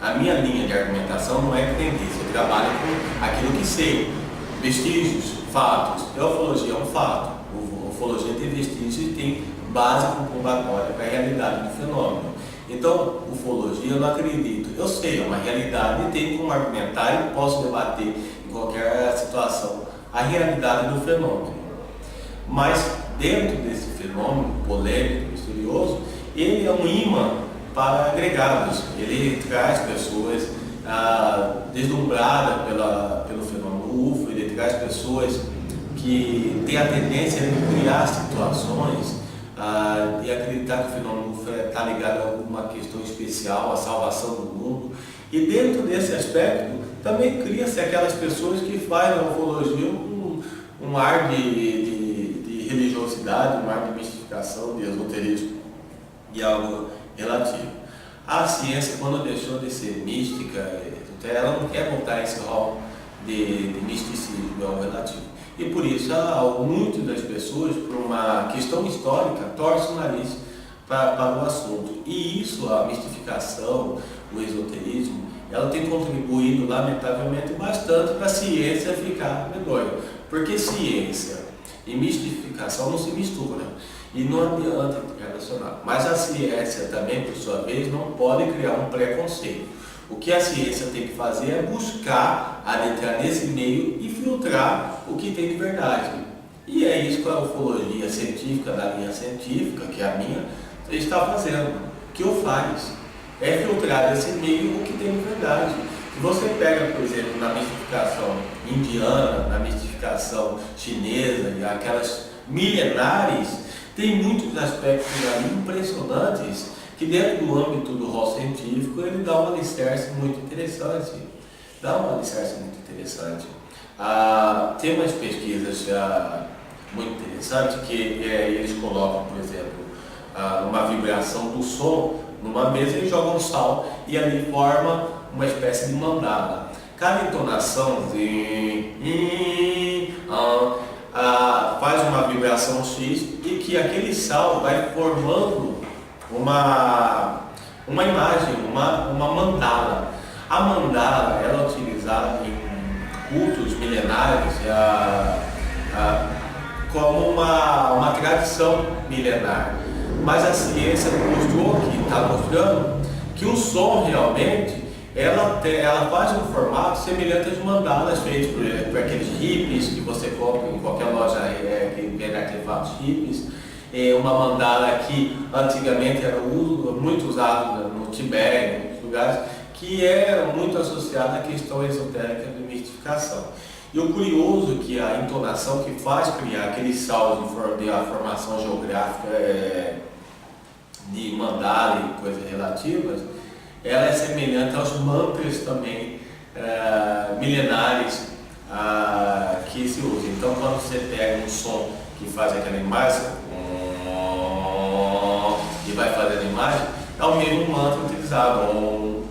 A minha linha de argumentação não é crendice, eu trabalho com aquilo que sei. Vestígios, fatos. A ufologia é um fato. A ufologia tem vestígios e tem base comprobatória para a realidade do fenômeno. Então, ufologia eu não acredito. Eu sei, é uma realidade e tenho como argumentar e posso debater em qualquer situação a realidade do fenômeno. Mas, dentro desse fenômeno polêmico, misterioso, ele é um imã para agregados. Ele traz pessoas deslumbradas pelo fenômeno UFO, ele traz pessoas que têm a tendência a criar situações e acreditar que o fenômeno UFO está ligado a alguma questão especial, a salvação do mundo. E dentro desse aspecto, também cria-se aquelas pessoas que fazem na ufologia um ar de religiosidade, um ar de mistificação, de esoterismo e algo relativo. A ciência, quando deixou de ser mística, ela não quer voltar a esse rol de misticismo, é algo relativo. E por isso, muitas das pessoas, por uma questão histórica, torcem o nariz para o assunto. E isso, a mistificação, o esoterismo, ela tem contribuído, lamentavelmente, bastante para a ciência ficar medonha. Porque ciência e mistificação não se misturam. E não adianta relacionar. Mas a ciência também, por sua vez, não pode criar um preconceito. O que a ciência tem que fazer é buscar adentrar nesse meio e filtrar o que tem de verdade. E é isso que a ufologia científica, da linha científica, que é a minha, está fazendo. O que eu faço é filtrar desse meio o que tem de verdade. Se você pega, por exemplo, na mistificação indiana, na mistificação chinesa e aquelas milenares, tem muitos aspectos ali impressionantes que dentro do âmbito do rol científico ele dá um alicerce muito interessante. Tem umas pesquisas muito interessantes que eles colocam, por exemplo, uma vibração do som numa mesa e jogam sal e ali forma uma espécie de mandala. Cada entonação faz uma vibração X e que aquele sal vai formando uma imagem, uma mandala. A mandala ela é utilizada em cultos milenares como uma tradição milenar. Mas a ciência está mostrando que o som realmente ela faz um formato semelhante às mandalas feitas por aqueles hippies que você compra em qualquer loja que vende artefatos hippies. Uma mandala que antigamente era muito usada no Tibete, em muitos lugares, que era muito associada à questão esotérica de mistificação. E o curioso é que a entonação que faz criar aqueles saltos de formação geográfica de mandala e coisas relativas, ela é semelhante aos mantras também milenares que se usam. Então, quando você pega um som que faz aquela imagem e vai fazendo a imagem, é o mesmo mantra utilizado.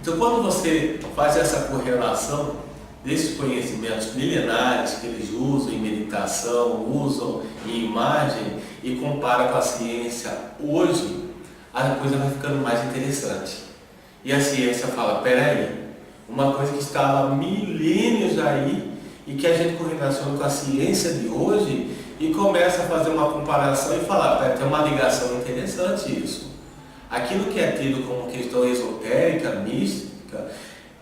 Então, quando você faz essa correlação desses conhecimentos milenares que eles usam em meditação, usam em imagem e compara com a ciência hoje, a coisa vai ficando mais interessante. E a ciência fala, peraí, uma coisa que estava há milênios aí e que a gente correlaciona com a ciência de hoje e começa a fazer uma comparação e falar, pera, tem uma ligação interessante isso. Aquilo que é tido como questão esotérica, mística,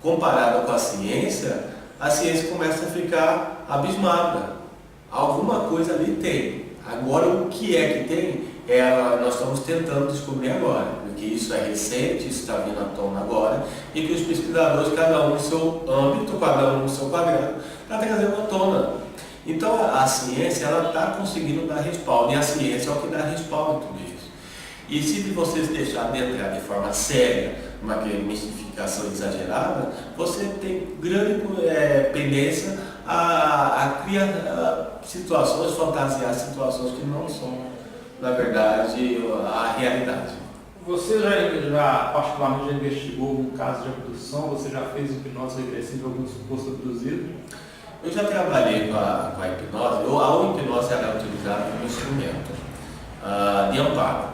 comparada com a ciência começa a ficar abismada. Alguma coisa ali tem. Agora, o que é que tem? Nós estamos tentando descobrir agora, porque isso é recente, isso está vindo à tona agora, e que os pesquisadores, cada um no seu âmbito, cada um no seu quadrado, está trazendo à tona. Então, a ciência está conseguindo dar respaldo, e a ciência é o que dá respaldo em tudo isso. E se vocês deixarem de entrar de forma séria, uma mistificação exagerada, você tem grande pendência a criar situações, fantasiar situações que não são, na verdade, a realidade. Você já particularmente já investigou um caso de abdução? Você já fez hipnose regressiva em algum suposto abduzido? Eu já trabalhei com a hipnose. A hipnose era utilizada como instrumento de amparo.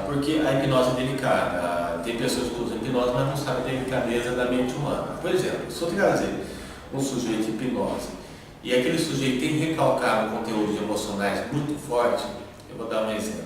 Porque a hipnose é delicada. Tem pessoas que usam hipnose, mas não sabem a delicadeza da mente humana. Por exemplo, se eu trazer um sujeito de hipnose e aquele sujeito tem recalcado conteúdos emocionais muito fortes, eu vou dar um exemplo.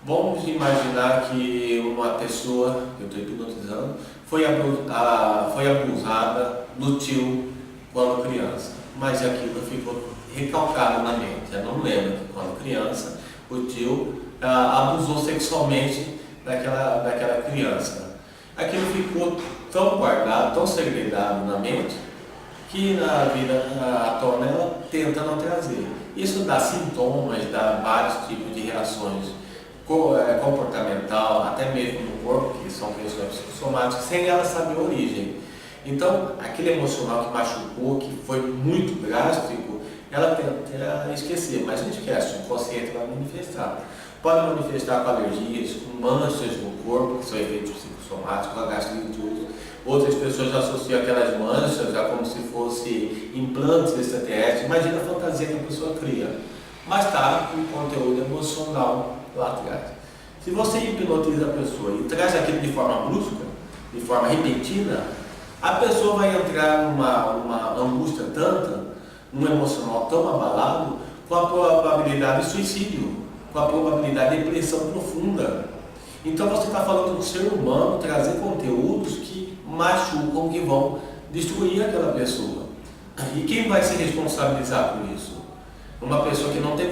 Vamos imaginar que uma pessoa que eu estou hipnotizando foi abusada do tio quando criança, mas aquilo ficou recalcado na mente. Eu não lembro que quando criança o tio abusou sexualmente daquela criança. Aquilo ficou tão guardado, tão segredado na mente, que na vida à tona ela tenta não trazer. Isso dá sintomas, dá vários tipos de reações comportamental, até mesmo no corpo, que são questões psicossomáticas, sem ela saber a origem. Então, aquele emocional que machucou, que foi muito drástico, ela tenta esquecer, mas não esquece, o inconsciente vai manifestar. Pode manifestar com alergias, com manchas no corpo, que são efeitos psicossomáticos, a gastrite. Outras pessoas associam aquelas manchas a como se fosse implantes extraterrestres. Imagina a fantasia que a pessoa cria. Mas está com conteúdo emocional lá atrás. Se você hipnotiza a pessoa e traz aquilo de forma brusca, de forma repentina, a pessoa vai entrar numa angústia tanta, num emocional tão abalado, com a probabilidade de suicídio, com a probabilidade de depressão profunda. Então você está falando do ser humano trazer conteúdos que machucam, que vão destruir aquela pessoa. E quem vai se responsabilizar por isso? Uma pessoa que não tem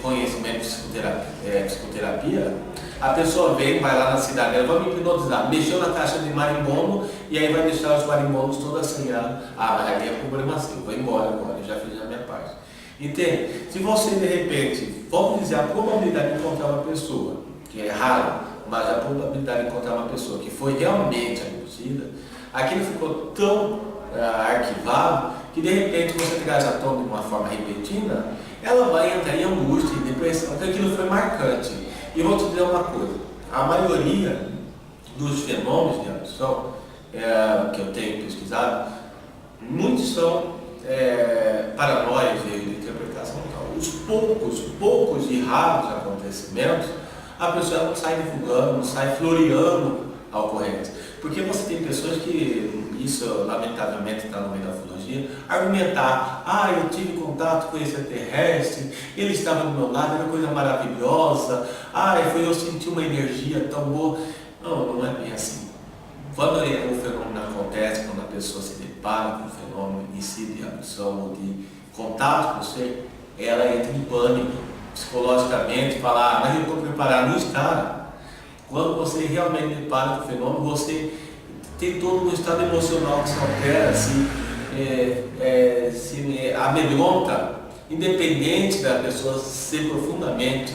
conhecimento de psicoterapia, a pessoa vem, vai lá na cidade dela, vai me hipnotizar, mexeu na caixa de marimbondo e aí vai deixar os marimbondos todos assanhados. Mas aí é problema seu, vou embora agora, já fiz a minha parte. Entende? Se você de repente, vamos dizer, a probabilidade de encontrar uma pessoa, que é raro, mas a probabilidade de encontrar uma pessoa que foi realmente abduzida, aquilo ficou tão arquivado que de repente você traz à tona de uma forma repentina, ela vai entrar em angústia e depressão, porque aquilo foi marcante. E vou te dizer uma coisa, a maioria dos fenômenos de abdução que eu tenho pesquisado, muitos são paranoias de interpretação. Então, os poucos e raros acontecimentos, a pessoa não sai divulgando, não sai floreando a ocorrência. Porque você tem pessoas que, isso lamentavelmente está no meio da ufologia, argumentar, eu tive contato com esse extraterrestre, ele estava do meu lado, era uma coisa maravilhosa, eu senti uma energia tão boa. Não é bem assim. Quando o fenômeno acontece, quando a pessoa se depara com o fenômeno em si de abdução ou de contato com o ser, ela entra em pânico, psicologicamente, fala, mas eu estou preparado, não está. Quando você realmente depara com o fenômeno, você tem todo um estado emocional que se altera, se amedronta, independente da pessoa ser profundamente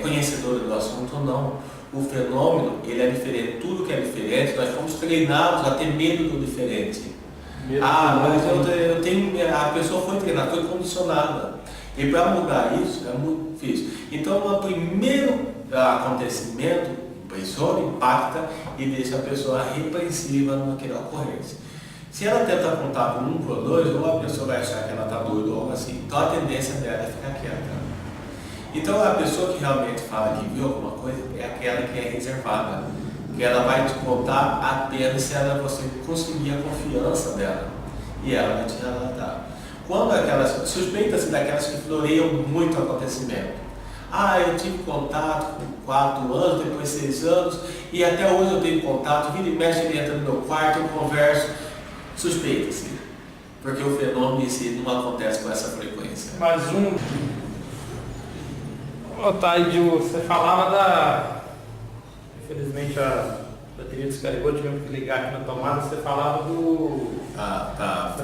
conhecedora do assunto ou não. o fenômeno ele é diferente, tudo que é diferente, nós fomos treinados a ter medo do diferente. Mas eu tenho, a pessoa foi treinada, foi condicionada. E para mudar isso é muito difícil. Então o primeiro acontecimento impressiona, impacta e deixa a pessoa repreensiva naquela ocorrência. Se ela tenta contar por 1 por 2, ou a pessoa vai achar que ela está doida ou algo assim, então a tendência dela é ficar quieta. Então a pessoa que realmente fala que viu alguma coisa é aquela que é reservada, que ela vai te contar apenas se você conseguir a confiança dela e ela vai te relatar. Quando aquelas, suspeita-se daquelas que floreiam muito o acontecimento. Eu tive contato com 4 anos, depois 6 anos, e até hoje eu tenho contato, vira e mexe, ele entra no meu quarto, eu converso. Suspeita-se, porque o fenômeno em si não acontece com essa frequência. Mais um. Otávio, você falava da... Infelizmente a bateria descarregou, tivemos que ligar aqui na tomada, você falava do...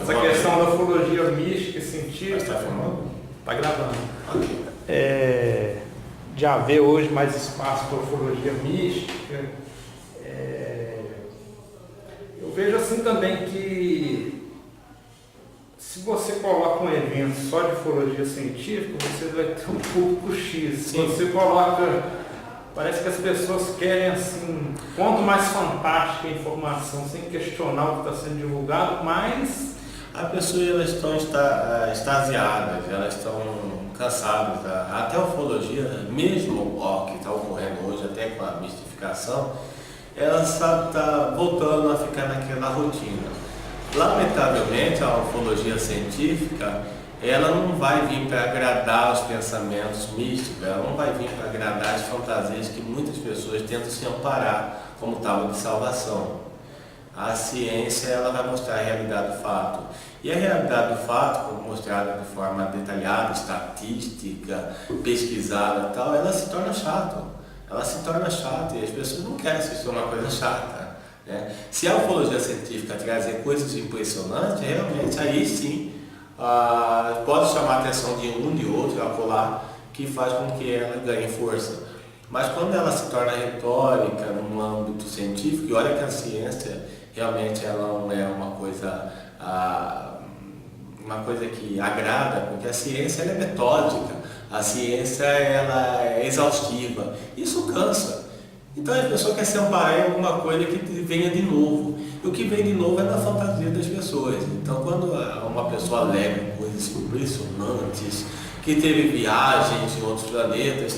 Essa questão da ufologia mística e científica. Está filmando? Está gravando. Ok. De haver hoje mais espaço para ufologia mística. Eu vejo assim também que se você coloca um evento só de ufologia científica, você vai ter um público X. Se você coloca, parece que as pessoas querem assim, quanto mais fantástica a informação, sem questionar o que está sendo divulgado, mais... As pessoas elas estão extasiadas, elas estão cansadas. Até a ufologia, mesmo o que está ocorrendo hoje, até com a mistificação, ela está voltando a ficar naquela rotina. Lamentavelmente, a ufologia científica, ela não vai vir para agradar os pensamentos místicos, ela não vai vir para agradar as fantasias que muitas pessoas tentam se amparar como tábua de salvação. A ciência ela vai mostrar a realidade do fato. E a realidade do fato, como mostrada de forma detalhada, estatística, pesquisada e tal, ela se torna chata. Ela se torna chata e as pessoas não querem assistir uma coisa chata. Né? Se a ufologia científica trazer coisas impressionantes, realmente aí sim pode chamar a atenção de um, de outro, acolá, que faz com que ela ganhe força. Mas quando ela se torna retórica num âmbito científico, e olha que a ciência realmente ela não é uma coisa que agrada, porque a ciência ela é metódica, a ciência ela é exaustiva, isso cansa. Então a pessoa quer se amparar em alguma coisa que venha de novo. E o que vem de novo é na fantasia das pessoas. Então quando uma pessoa alega coisas impressionantes, que teve viagens em outros planetas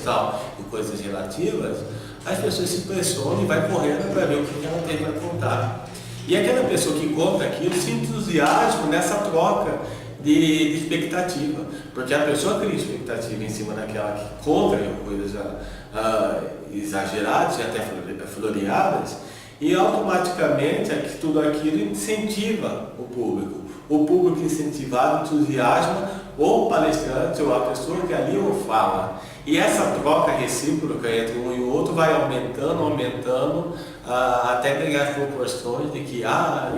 e coisas relativas, as pessoas se impressionam e vai correndo para ver o que ela tem para contar. E aquela pessoa que conta aquilo se entusiasma nessa troca de expectativa, porque a pessoa cria expectativa em cima daquela que conta coisas exageradas e até floreadas, e automaticamente tudo aquilo incentiva o público. O público incentivado entusiasma ou o palestrante ou a pessoa que ali o fala. E essa troca recíproca entre um e o outro vai aumentando, até ganhar proporções de que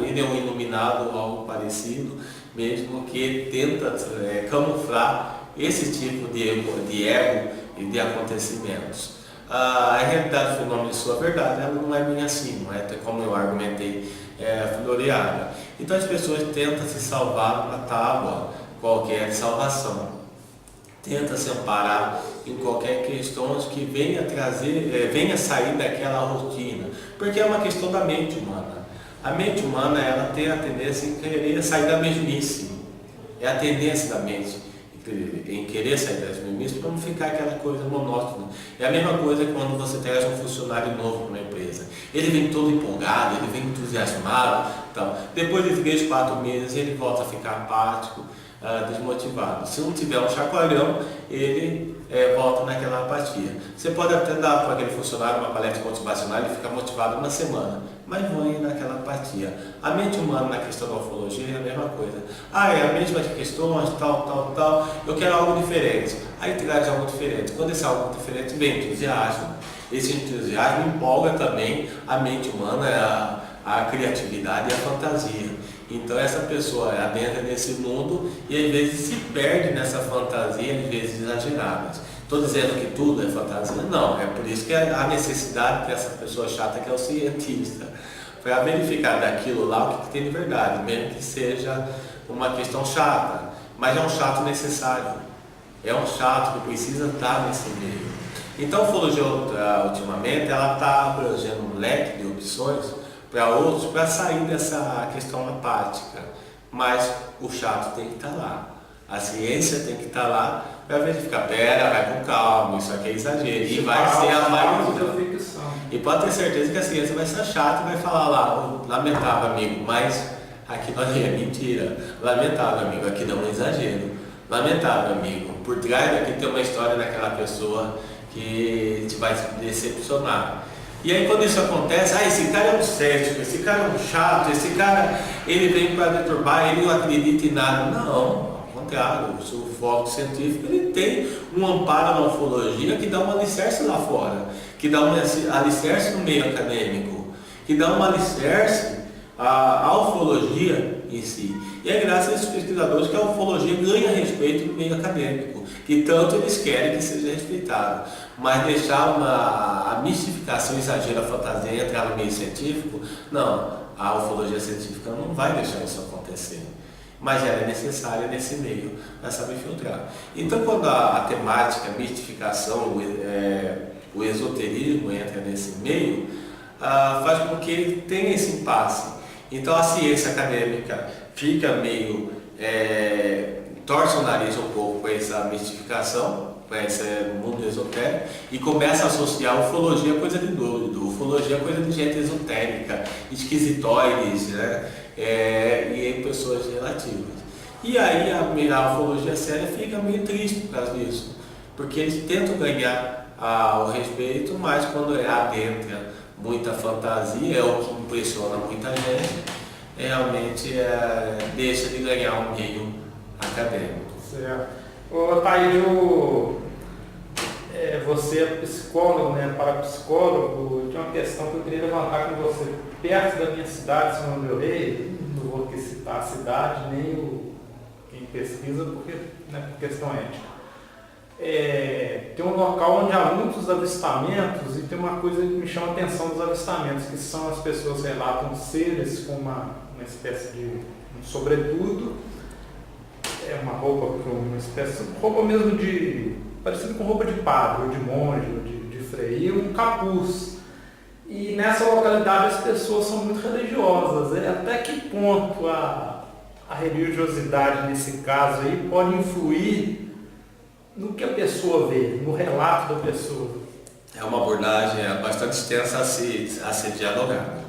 ele é um iluminado ou algo parecido, mesmo que tenta camuflar esse tipo de ego e de acontecimentos. A realidade do fenômeno de sua verdade, ela não é bem assim, não é como eu argumentei, floreada. Então as pessoas tentam se salvar numa tábua qualquer de salvação, tenta se amparar em qualquer questão que venha sair daquela rotina, porque é uma questão da mente humana. A mente humana ela tem a tendência em querer sair da mesmice, é a tendência da mente em querer sair da mesmice para não ficar aquela coisa monótona. É a mesma coisa quando você traz um funcionário novo para uma empresa. Ele vem todo empolgado, ele vem entusiasmado, depois de 3, 4 meses ele volta a ficar apático, desmotivado. Se não tiver um chacoalhão, ele volta naquela apatia. Você pode até dar para aquele funcionário uma palestra motivacional e ele fica motivado uma semana, mas vai naquela apatia. A mente humana na questão da ufologia é a mesma coisa. É a mesma questão, tal, eu quero algo diferente. Aí traz algo diferente. Quando esse algo diferente vem entusiasmo. Esse entusiasmo empolga também a mente humana, a criatividade e a fantasia. Então essa pessoa adentra nesse mundo e às vezes se perde nessa fantasia, às vezes exageradas. Estou dizendo que tudo é fantasia? Não, é por isso que há necessidade dessa pessoa chata que é o cientista, para verificar daquilo lá o que tem de verdade, mesmo que seja uma questão chata, mas é um chato necessário, é um chato que precisa estar nesse meio. Então a ufologia ultimamente ela está abrangendo um leque de opções para outros, para sair dessa questão apática, mas o chato tem que estar lá, a ciência tem que estar lá para verificar, vai com calma, isso aqui é exagero, e vai ser a maioria. E pode ter certeza que a ciência vai ser chata e vai falar lá, lamentável amigo, mas aqui não é mentira, lamentável amigo, aqui não é exagero, lamentável amigo, por trás daqui tem uma história daquela pessoa que te vai decepcionar. E aí quando isso acontece, esse cara é um cético, esse cara é um chato, esse cara ele vem para deturbar, ele não acredita em nada. Não, ao contrário, o foco científico ele tem um amparo na ufologia que dá um alicerce lá fora, que dá um alicerce no meio acadêmico, que dá um alicerce à ufologia em si. E é graças a esses pesquisadores que a ufologia ganha respeito no meio acadêmico, que tanto eles querem que seja respeitado. Mas deixar a mistificação, exagero, a fantasia entrar no meio científico, não, a ufologia científica não vai deixar isso acontecer. Mas ela é necessária nesse meio para saber filtrar. Então quando a temática, a mistificação, o esoterismo entra nesse meio, faz com que ele tenha esse impasse. Então a ciência acadêmica fica meio, torce o nariz um pouco com essa mistificação, para esse mundo esotérico, e começa a associar a ufologia a coisa de doido, ufologia a coisa de gente esotérica, esquisitoides, né? E pessoas relativas. E aí a ufologia séria fica meio triste por causa disso, porque eles tentam ganhar o respeito, mas quando adentra muita fantasia, é o que impressiona muita gente, realmente deixa de ganhar um meio acadêmico. Certo. Ô Thaírio, você é psicólogo, né, parapsicólogo, tinha uma questão que eu queria levantar com você. Perto da minha cidade, São João del Rei, não vou aqui citar a cidade, nem quem pesquisa, porque, né, por questão ética. Tem um local onde há muitos avistamentos e tem uma coisa que me chama a atenção dos avistamentos, que são as pessoas relatam seres com uma espécie de um sobretudo, uma roupa, uma espécie de roupa mesmo parecido com roupa de padre, ou de monge, ou de freio, e um capuz. E nessa localidade as pessoas são muito religiosas. Até que ponto a religiosidade nesse caso aí pode influir no que a pessoa vê, no relato da pessoa? É uma abordagem bastante extensa a ser dialogada,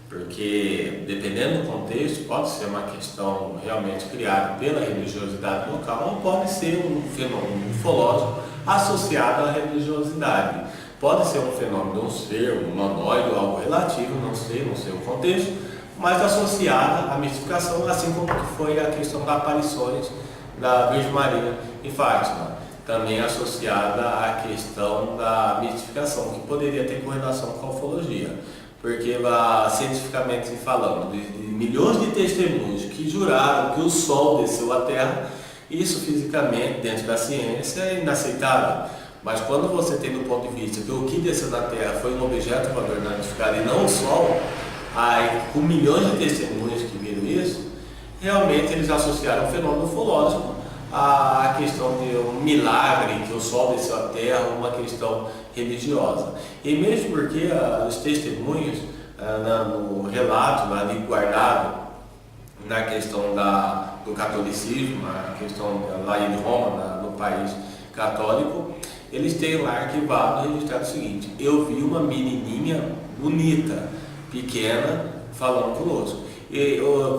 porque dependendo do contexto pode ser uma questão realmente criada pela religiosidade local ou pode ser um fenômeno ufológico associado à religiosidade. Pode ser um fenômeno de um ser, um humanoide, algo relativo, não sei o contexto, mas associada à mistificação, assim como foi a questão das aparições da Virgem Maria em Fátima, também associada à questão da mistificação, que poderia ter correlação com a ufologia. Porque cientificamente falando, de milhões de testemunhos que juraram que o Sol desceu à Terra, isso fisicamente, dentro da ciência, é inaceitável. Mas quando você tem do ponto de vista que o que desceu da Terra foi um objeto voador não identificado e não o Sol, aí, com milhões de testemunhos que viram isso, realmente eles associaram um fenômeno ufológico à questão de um milagre, que o Sol desceu à Terra, uma questão religiosa. E mesmo porque os testemunhos, no relato ali guardado, na questão do catolicismo, a questão lá em Roma, no país católico, eles têm lá arquivado e registrado o seguinte: eu vi uma menininha bonita, pequena, falando conosco,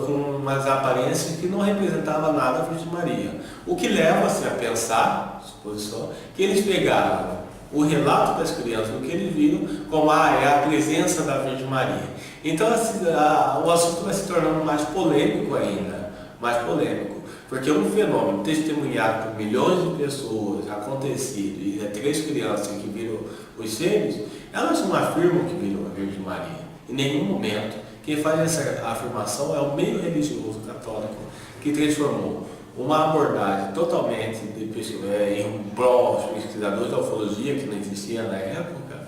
com umas aparências que não representavam nada a Virgem Maria. O que leva-se a pensar, suposição, que eles pegaram o relato das crianças, do que eles viram, como é a presença da Virgem Maria. Então o assunto vai se tornando mais polêmico ainda, mais polêmico, porque um fenômeno testemunhado por milhões de pessoas, acontecido, e 3 crianças que viram os seres, elas não afirmam que viram a Virgem Maria. Em nenhum momento Quem faz essa afirmação é o meio religioso católico, que transformou uma abordagem totalmente em prol dos pesquisadores da ufologia, que não existia na época,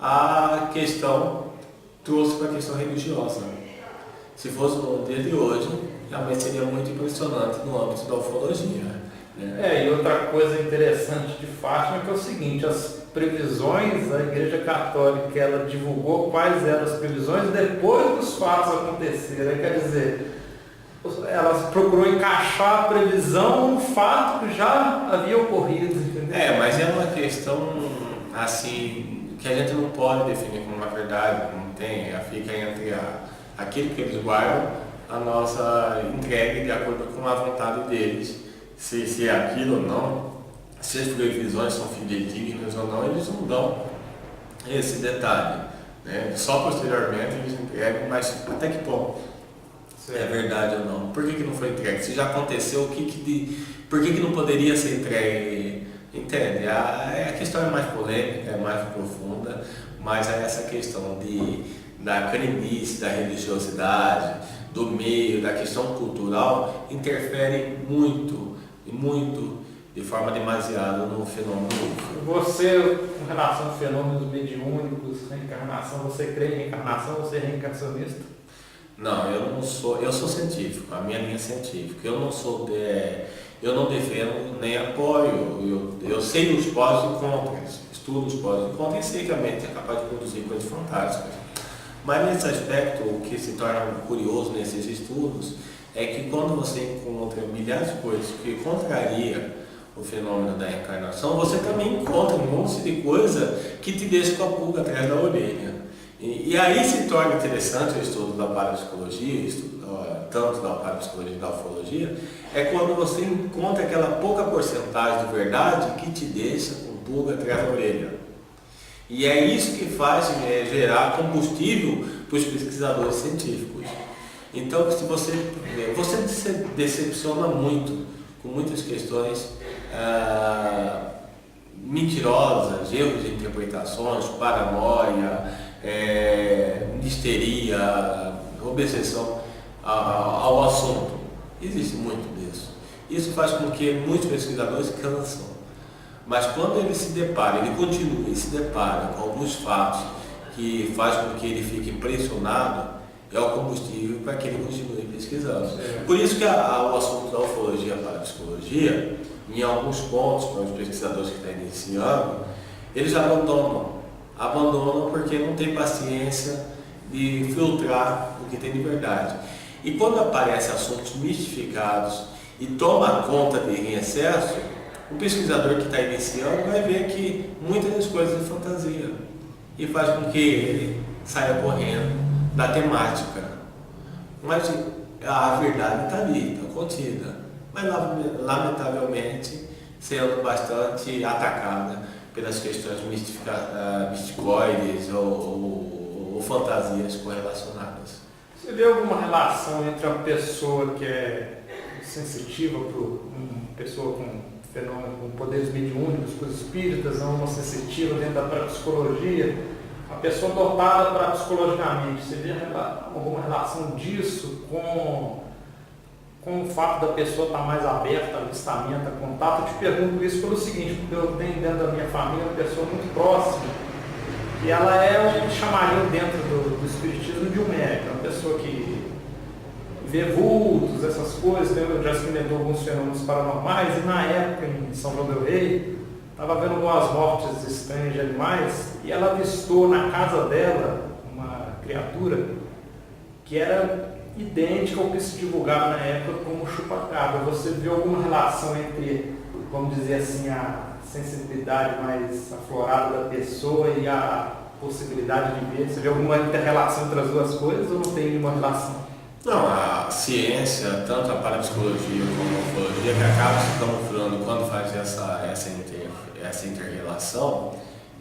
a questão trouxe para a questão religiosa. Se fosse no dia de hoje, realmente seria muito impressionante no âmbito da ufologia. E outra coisa interessante de Fátima é que é o seguinte, as previsões da Igreja Católica, ela divulgou quais eram as previsões depois dos fatos acontecerem, quer dizer, ela procurou encaixar a previsão no fato que já havia ocorrido, entendeu? Mas é uma questão assim que a gente não pode definir como uma verdade, não tem, fica entre aquilo que eles guardam, a nossa entrega de acordo com a vontade deles, se é aquilo ou não, se as previsões são fidedignas ou não, eles não dão esse detalhe, né? Só posteriormente eles entregam, mas até que ponto é verdade ou não? Por que não foi entregue? Se já aconteceu, por que não poderia ser entregue? Entende? A questão é mais polêmica, é mais profunda, mas é essa questão da crendice, da religiosidade, do meio, da questão cultural, interfere muito, de forma demasiada no fenômeno. Você, com relação a fenômenos mediúnicos, reencarnação, você crê em reencarnação, você é reencarnacionista? Não, eu sou científico, a minha linha é científica. Eu não defendo nem apoio, eu sei os pós e contras, estudo os pós e contras e sei que a mente é capaz de produzir coisas fantásticas. Mas nesse aspecto, o que se torna curioso nesses estudos é que quando você encontra milhares de coisas que contraria o fenômeno da reencarnação, você também encontra um monte de coisa que te deixa com a pulga atrás da orelha. E aí se torna interessante o estudo da parapsicologia, tanto da parapsicologia e da ufologia, é quando você encontra aquela pouca porcentagem de verdade que te deixa com pulga atrás da orelha. E é isso que faz gerar combustível para os pesquisadores científicos. Então, se você se decepciona muito com muitas questões mentirosas, erros de interpretações, paranoia, histeria, obsessão ao assunto. Existe muito disso. Isso faz com que muitos pesquisadores cansam. Mas quando ele se continua e se depara com alguns fatos que faz com que ele fique impressionado, é o combustível para que ele continue pesquisando. Por isso que o assunto da ufologia para a psicologia, em alguns pontos, para os pesquisadores que estão iniciando, eles abandonam porque não tem paciência de filtrar o que tem de verdade. E quando aparecem assuntos mistificados e toma conta dele em excesso, o pesquisador que está iniciando vai ver que muitas das coisas é fantasia e faz com que ele saia correndo da temática. Mas a verdade está ali, está contida, mas lamentavelmente sendo bastante atacada pelas questões misticoides ou fantasias correlacionadas. Você vê alguma relação entre uma pessoa que é sensitiva para uma pessoa com fenômeno, com poderes mediúnicos, com os espíritas, uma sensitiva dentro da parapsicologia, a pessoa dotada parapsicologicamente, você vê alguma relação disso com o fato da pessoa estar mais aberta a avistamento, a contato? Eu te pergunto isso pelo seguinte, porque eu tenho dentro da minha família uma pessoa muito próxima, e ela é o que chamariam dentro do espiritismo de um médico, uma pessoa que vê vultos, essas coisas, já experimentou alguns fenômenos paranormais, e na época em São João del Rei, estava vendo algumas mortes estranhas de animais, e ela avistou na casa dela uma criatura que era idêntica ao que se divulgava na época como chupacabra. Você vê alguma relação entre, vamos dizer assim, a sensibilidade mais aflorada da pessoa e a possibilidade de ver? Você vê alguma interrelação entre as duas coisas ou não tem nenhuma relação? Não, a ciência, tanto a parapsicologia como a ufologia, que acaba se camuflando quando faz essa inter-relação,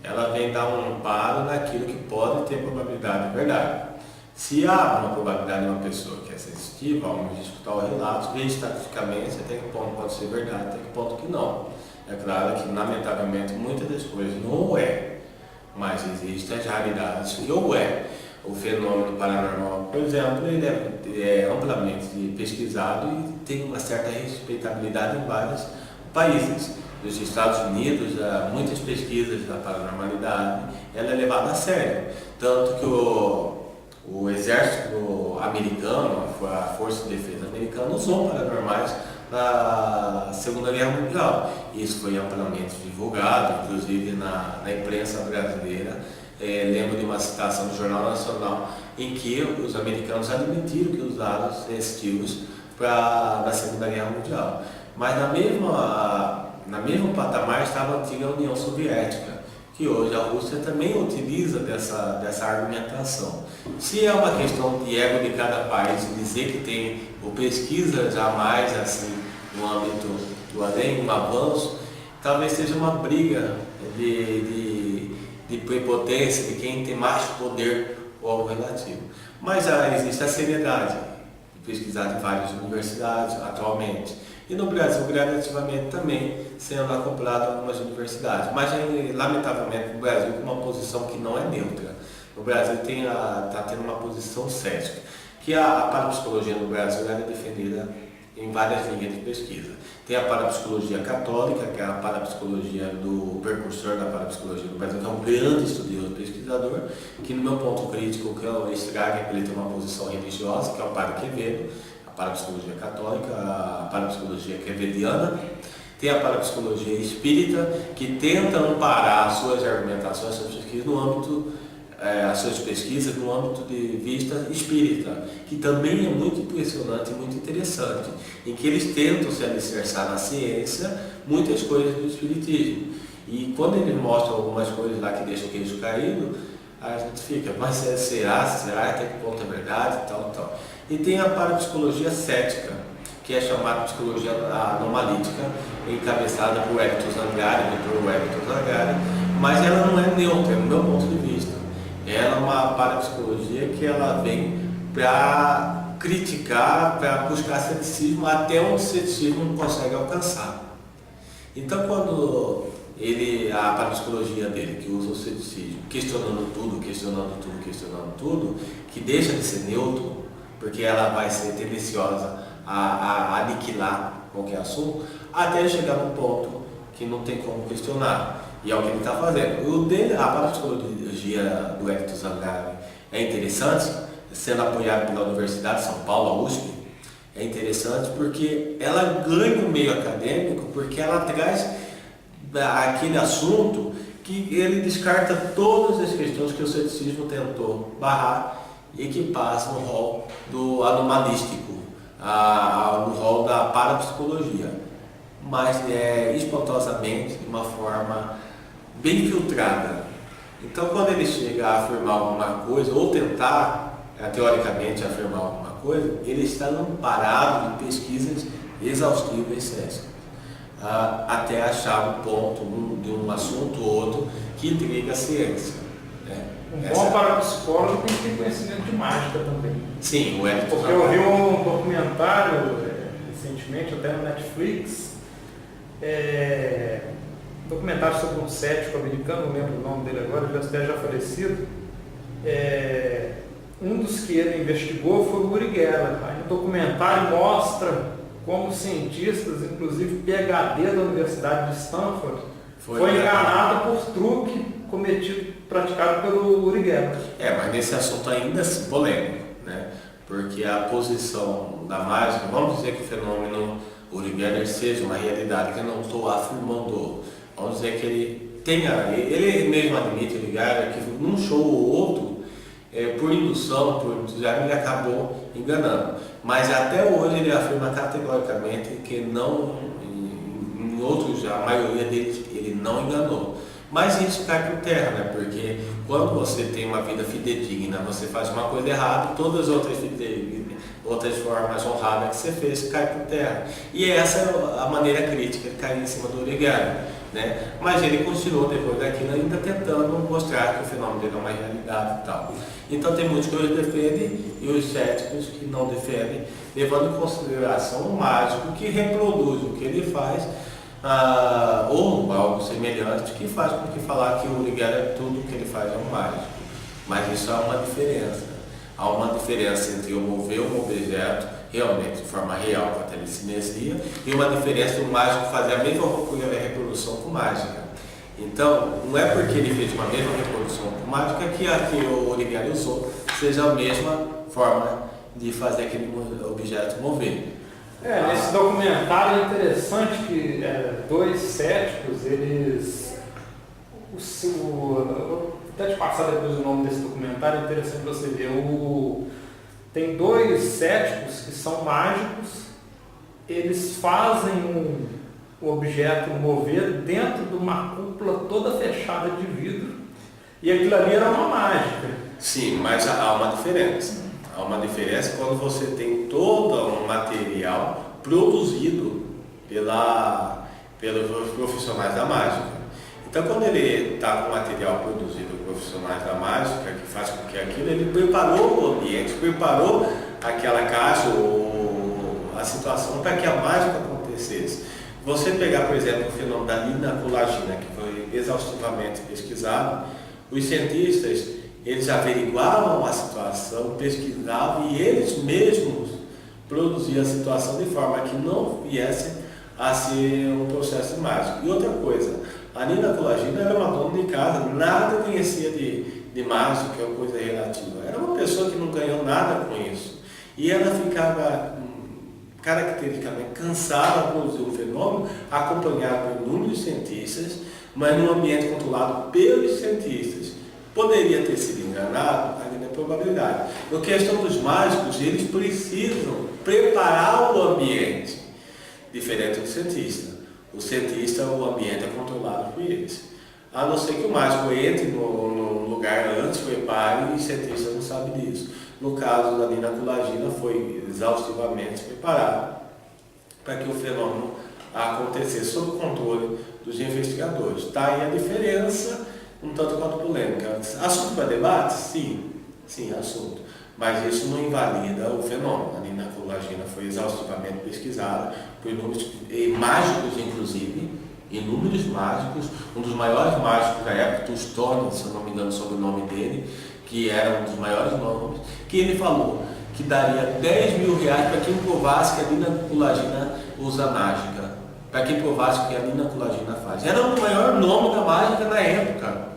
ela vem dar um amparo naquilo que pode ter probabilidade de verdade. Se há uma probabilidade de uma pessoa que é sensitiva, vamos escutar o relato, ver estatisticamente até que ponto pode ser verdade, até que ponto que não. É claro que, lamentavelmente, muitas das coisas não é, mas existem as raridades que ou é. o fenômeno paranormal, por exemplo, ele é amplamente pesquisado e tem uma certa respeitabilidade em vários países. Nos Estados Unidos, muitas pesquisas da paranormalidade ela é levada a sério. Tanto que o exército americano, a Força de Defesa americana, usou paranormais na Segunda Guerra Mundial. Isso foi amplamente divulgado, inclusive na imprensa brasileira. Lembro de uma citação do Jornal Nacional em que os americanos admitiram que usaram esses tipos na Segunda Guerra Mundial. Mas na mesmo patamar estava a antiga União Soviética, que hoje a Rússia também utiliza dessa argumentação. Se é uma questão de ego de cada país, dizer que tem pesquisa jamais assim no âmbito do além, um avanço, talvez seja uma briga de prepotência, de quem tem mais poder ou algo relativo. Mas existe a seriedade de pesquisar em várias universidades atualmente. E no Brasil, gradativamente também sendo acoplado a algumas universidades. Mas, lamentavelmente, o Brasil tem uma posição que não é neutra. O Brasil está tendo uma posição cética, que a parapsicologia no Brasil é defendida em várias linhas de pesquisa. Tem a parapsicologia católica, que é a parapsicologia do precursor da parapsicologia do Brasil, que é um grande estudioso pesquisador, que no meu ponto crítico, que eu estrago é que ele tem uma posição religiosa, que é o Padre Quevedo, a parapsicologia católica, a parapsicologia quevediana. Tem a parapsicologia espírita, que tenta amparar as suas argumentações, suas pesquisas no âmbito, as suas pesquisas no âmbito de vista espírita, que também é muito impressionante e muito interessante, em que eles tentam se alicerçar na ciência muitas coisas do espiritismo. E quando eles mostram algumas coisas lá que deixam o queixo caído, a gente fica, mas será? Até que ponto é verdade? Tal. E tem a parapsicologia cética, que é chamada psicologia anomalítica, encabeçada por Hector Zangari, Dr. Hector Zangari, mas ela não é neutra, no meu ponto de vista. Ela é uma parapsicologia que ela vem para criticar, para buscar ceticismo até onde o ceticismo não consegue alcançar. Então, quando a parapsicologia dele, que usa o ceticismo, questionando tudo, que deixa de ser neutro, porque ela vai ser tendenciosa a aniquilar qualquer assunto, até chegar num ponto que não tem como questionar. E é o que ele está fazendo. A parapsicologia do Hector Zangari é interessante, sendo apoiada pela Universidade de São Paulo, a USP. É interessante porque ela ganha no meio acadêmico, porque ela traz aquele assunto que ele descarta todas as questões que o ceticismo tentou barrar e que passa no rol do anomalístico, no rol da parapsicologia, mas espantosamente de uma forma bem filtrada. Então, quando ele chega a afirmar alguma coisa, ou tentar teoricamente afirmar alguma coisa, ele está amparado em pesquisas exaustivas céticas, até achar um ponto de um assunto ou outro que intriga a ciência. Um bom parapsicólogo tem que ter conhecimento de mágica também. Sim, o Hector. Porque eu vi um documentário recentemente, até no Netflix, documentário sobre um cético americano, não lembro o nome dele agora, ele já falecido. Um dos que ele investigou foi o Uri Geller. Aí no documentário mostra como os cientistas, inclusive PhD da Universidade de Stanford, foi enganado por truque praticado pelo Uri Geller. Mas nesse assunto ainda é polêmico, né? Porque a posição da mágica, vamos dizer que o fenômeno Uri Geller seja uma realidade, que eu não estou afirmando. Vamos dizer que ele mesmo admite, Uri Geller, que num show ou outro, por indução, por entusiasmo, ele acabou enganando. Mas até hoje ele afirma categoricamente que não, em outros, a maioria deles, ele não enganou. Mas isso cai por terra, né? Porque quando você tem uma vida fidedigna, você faz uma coisa errada, todas as outras formas honradas que você fez cai por terra. E essa é a maneira crítica de cair em cima do Uri Geller, né? Mas ele continuou depois daquilo ainda tentando mostrar que o fenômeno dele é uma realidade e tal. Então tem muitos que hoje defendem e os céticos que não defendem, levando em consideração o mágico que reproduz o que ele faz, ou algo semelhante, que faz com que falar que o Uri Geller tudo que ele faz é um mágico. mas isso há uma diferença. Há uma diferença entre eu mover um objeto realmente de forma real com a telecinesia e uma diferença do mágico fazer a mesma reprodução com mágica. Então, não é porque ele fez uma mesma reprodução com mágica que a que o Olivieri usou seja a mesma forma de fazer aquele objeto mover. Nesse documentário é interessante que dois céticos, eles... vou até te passar depois o nome desse documentário, é interessante você ver. Tem dois céticos que são mágicos, eles fazem o objeto mover dentro de uma cúpula toda fechada de vidro, e aquilo ali era uma mágica. Sim, mas há uma diferença. Há uma diferença quando você tem todo um material produzido pelos profissionais da mágica. Então, quando ele está com material produzido por profissionais da mágica, que faz com que aquilo, ele preparou o ambiente, preparou aquela caixa ou a situação para que a mágica acontecesse. Você pegar, por exemplo, o fenômeno da linacolagina, que foi exaustivamente pesquisado, os cientistas, eles averiguavam a situação, pesquisavam e eles mesmos produziam a situação de forma que não viesse a ser um processo mágico. E outra coisa, a Nina Colagina era uma dona de casa, nada conhecia de mágica ou coisa relativa. Era uma pessoa que não ganhou nada com isso. E ela ficava caracteristicamente cansada de produzir um fenômeno, acompanhado por inúmeros cientistas, mas num ambiente controlado pelos cientistas. Poderia ter sido enganado, ainda é probabilidade. Na questão dos mágicos, eles precisam preparar o ambiente, diferente do cientista. O cientista, o ambiente é controlado por eles. A não ser que o mágico entre no lugar antes, prepare, e o cientista não sabe disso. No caso da linacolagina, foi exaustivamente preparado para que o fenômeno acontecesse sob o controle dos investigadores. Está aí a diferença, um tanto quanto polêmica. Assunto para debate? Sim, assunto. Mas isso não invalida o fenômeno. A linacolagina foi exaustivamente pesquisada por inúmeros mágicos, inclusive, inúmeros mágicos. Um dos maiores mágicos da época, Tustone, se eu não me engano sobre o nome dele, que era um dos maiores nomes, que ele falou que daria 10 mil reais para quem provasse que a linacolagina usa mágica, para quem provasse que a linacolagina faz. Era o maior nome da mágica na época.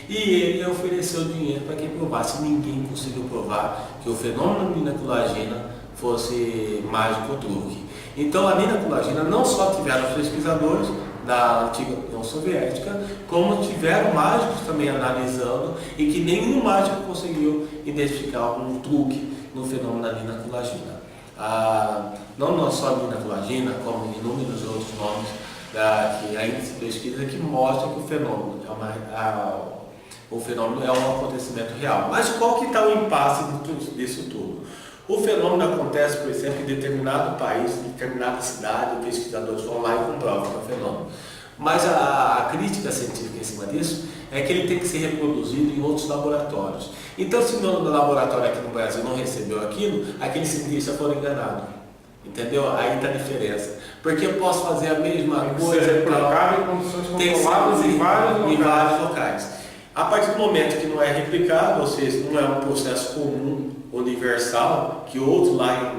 E ele ofereceu dinheiro para quem provasse. Ninguém conseguiu provar que o fenômeno da linacolagina fosse mágico ou truque. Então a linacolagina não só tiveram os pesquisadores da antiga União Soviética, como tiveram mágicos também analisando e que nenhum mágico conseguiu identificar um truque no fenômeno da linacolagina. Não só a linacolagina, como inúmeros outros nomes que ainda se pesquisa, que mostram que o fenômeno é um acontecimento real. Mas qual que está o impasse disso tudo? O fenômeno acontece, por exemplo, em determinado país, em determinada cidade, pesquisadores vão lá e comprovam que é um fenômeno. Mas a crítica científica em cima disso é que ele tem que ser reproduzido em outros laboratórios. Então, se no laboratório aqui no Brasil não recebeu aquilo, aqueles cientistas foram enganados. Entendeu? Aí está a diferença. Porque eu posso fazer a mesma coisa em condições controladas em vários locais. A partir do momento que não é replicado, ou seja, não é um processo comum, universal, que outro lá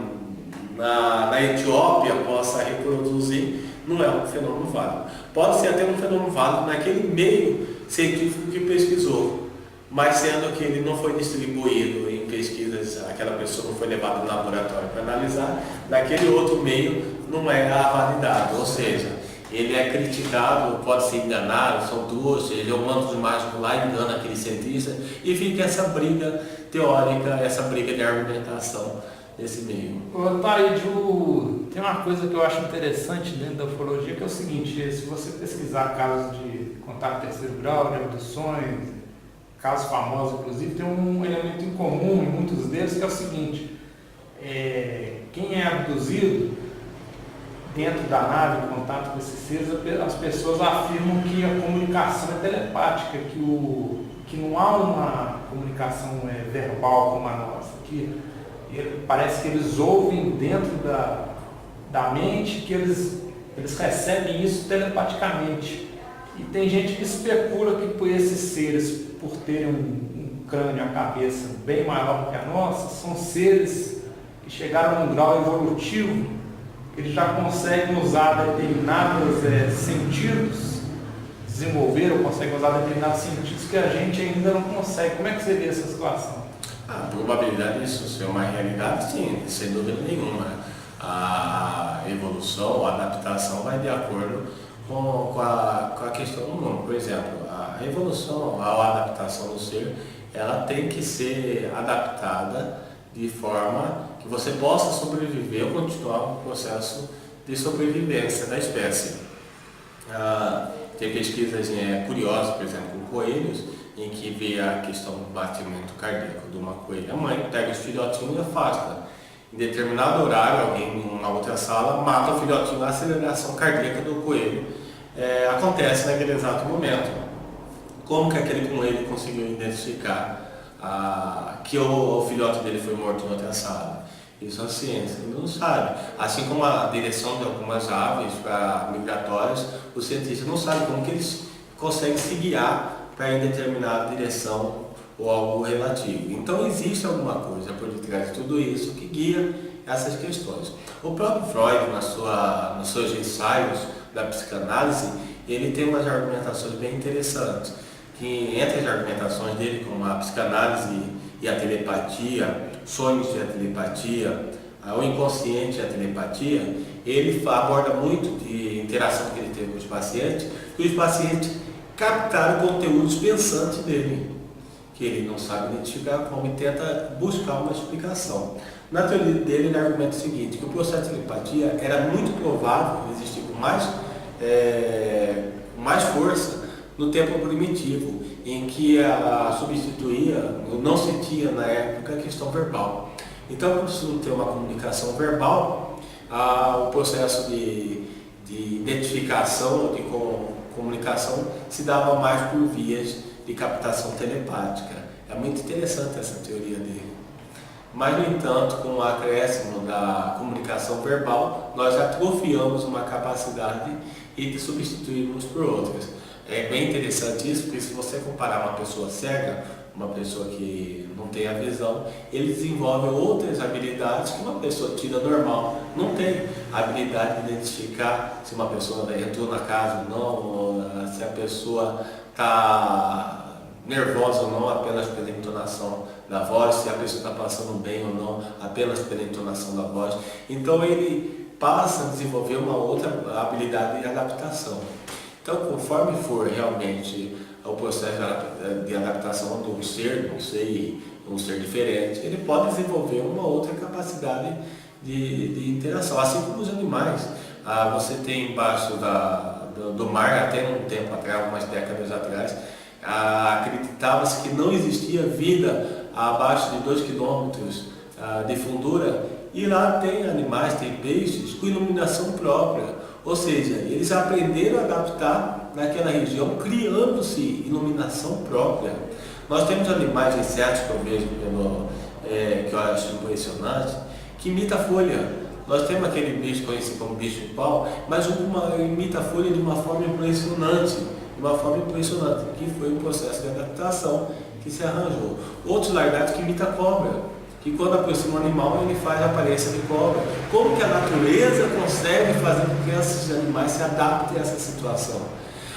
na Etiópia possa reproduzir, não é um fenômeno válido. Pode ser até um fenômeno válido naquele meio científico que pesquisou, mas sendo que ele não foi distribuído em pesquisas, aquela pessoa não foi levada no laboratório para analisar, naquele outro meio não é a validade, ou seja, ele é criticado, pode ser enganado, são trouxas, ele é um manto de mágico lá, engana aquele cientista, e fica essa briga teórica, essa briga de argumentação nesse meio. Taíde, tem uma coisa que eu acho interessante dentro da ufologia, que é o seguinte: se você pesquisar casos de contato terceiro grau, de abduções, casos famosos inclusive, tem um elemento em comum em muitos deles, que é o seguinte: quem é abduzido dentro da nave, em contato com esses seres, as pessoas afirmam que a comunicação é telepática, que não há uma comunicação verbal como a nossa, que parece que eles ouvem dentro da mente, que eles recebem isso telepaticamente. E tem gente que especula que por esses seres, por terem um crânio, a cabeça bem maior que a nossa, são seres que chegaram a um grau evolutivo, que eles já conseguem usar determinados sentidos, desenvolveram, conseguem usar determinados sentidos que a gente ainda não consegue. Como é que você vê essa situação? A probabilidade disso ser uma realidade, sim, sem dúvida nenhuma. A evolução, a adaptação vai de acordo com a questão do mundo. Por exemplo, a evolução, a adaptação do ser, ela tem que ser adaptada de forma que você possa sobreviver ou continuar o processo de sobrevivência da espécie. Tem pesquisas curiosas, por exemplo, com coelhos, em que vê a questão do batimento cardíaco de uma coelha mãe, pega os filhotinhos e afasta. Em determinado horário, alguém em uma outra sala mata o filhotinho, a aceleração cardíaca do coelho acontece naquele exato momento. Como que aquele coelho conseguiu identificar que o filhote dele foi morto em outra sala? Isso a ciência ainda não sabe. Assim como a direção de algumas aves migratórias, os cientistas não sabem como que eles conseguem se guiar para ir em determinada direção ou algo relativo. Então existe alguma coisa por detrás de tudo isso que guia essas questões. O próprio Freud, nos seus ensaios da psicanálise, ele tem umas argumentações bem interessantes, que entre as argumentações dele, como a psicanálise e a telepatia, sonhos e a telepatia, o inconsciente e a telepatia, ele aborda muito de interação que ele teve com os pacientes, que os pacientes captaram conteúdos pensantes dele, que ele não sabe identificar como e tenta buscar uma explicação. Na teoria dele, ele argumenta o seguinte, que o processo de telepatia era muito provável existir com mais força no tempo primitivo, em que não se tinha na época a questão verbal. Então, por isso não ter uma comunicação verbal, o processo de identificação, de comunicação, se dava mais por vias de captação telepática. É muito interessante essa teoria dele. Mas, no entanto, com o acréscimo da comunicação verbal, nós atrofiamos uma capacidade e substituímos por outras. É bem interessante isso, porque se você comparar uma pessoa cega, uma pessoa que não tem a visão, ele desenvolve outras habilidades que uma pessoa tida normal não tem. A habilidade de identificar se uma pessoa entrou na casa ou não, ou se a pessoa está nervosa ou não, apenas pela entonação da voz, se a pessoa está passando bem ou não, apenas pela entonação da voz. Então ele passa a desenvolver uma outra habilidade de adaptação. Então, conforme for realmente o processo de adaptação de um ser, um ser diferente, ele pode desenvolver uma outra capacidade de interação, assim como os animais. Você tem embaixo do mar, até um tempo atrás, algumas décadas atrás, acreditava-se que não existia vida abaixo de 2 quilômetros de fundura, e lá tem animais, tem peixes com iluminação própria. Ou seja, eles aprenderam a adaptar naquela região, criando-se iluminação própria. Nós temos animais, insetos que eu vejo, que eu acho impressionante, que imita a folha. Nós temos aquele bicho conhecido como bicho de pau, mas imita a folha de uma forma impressionante, que foi um processo de adaptação que se arranjou. Outros lagartos que imitam a cobra, que quando aproxima um animal, ele faz a aparência de cobra. Como que a natureza consegue fazer com que esses animais se adaptem a essa situação?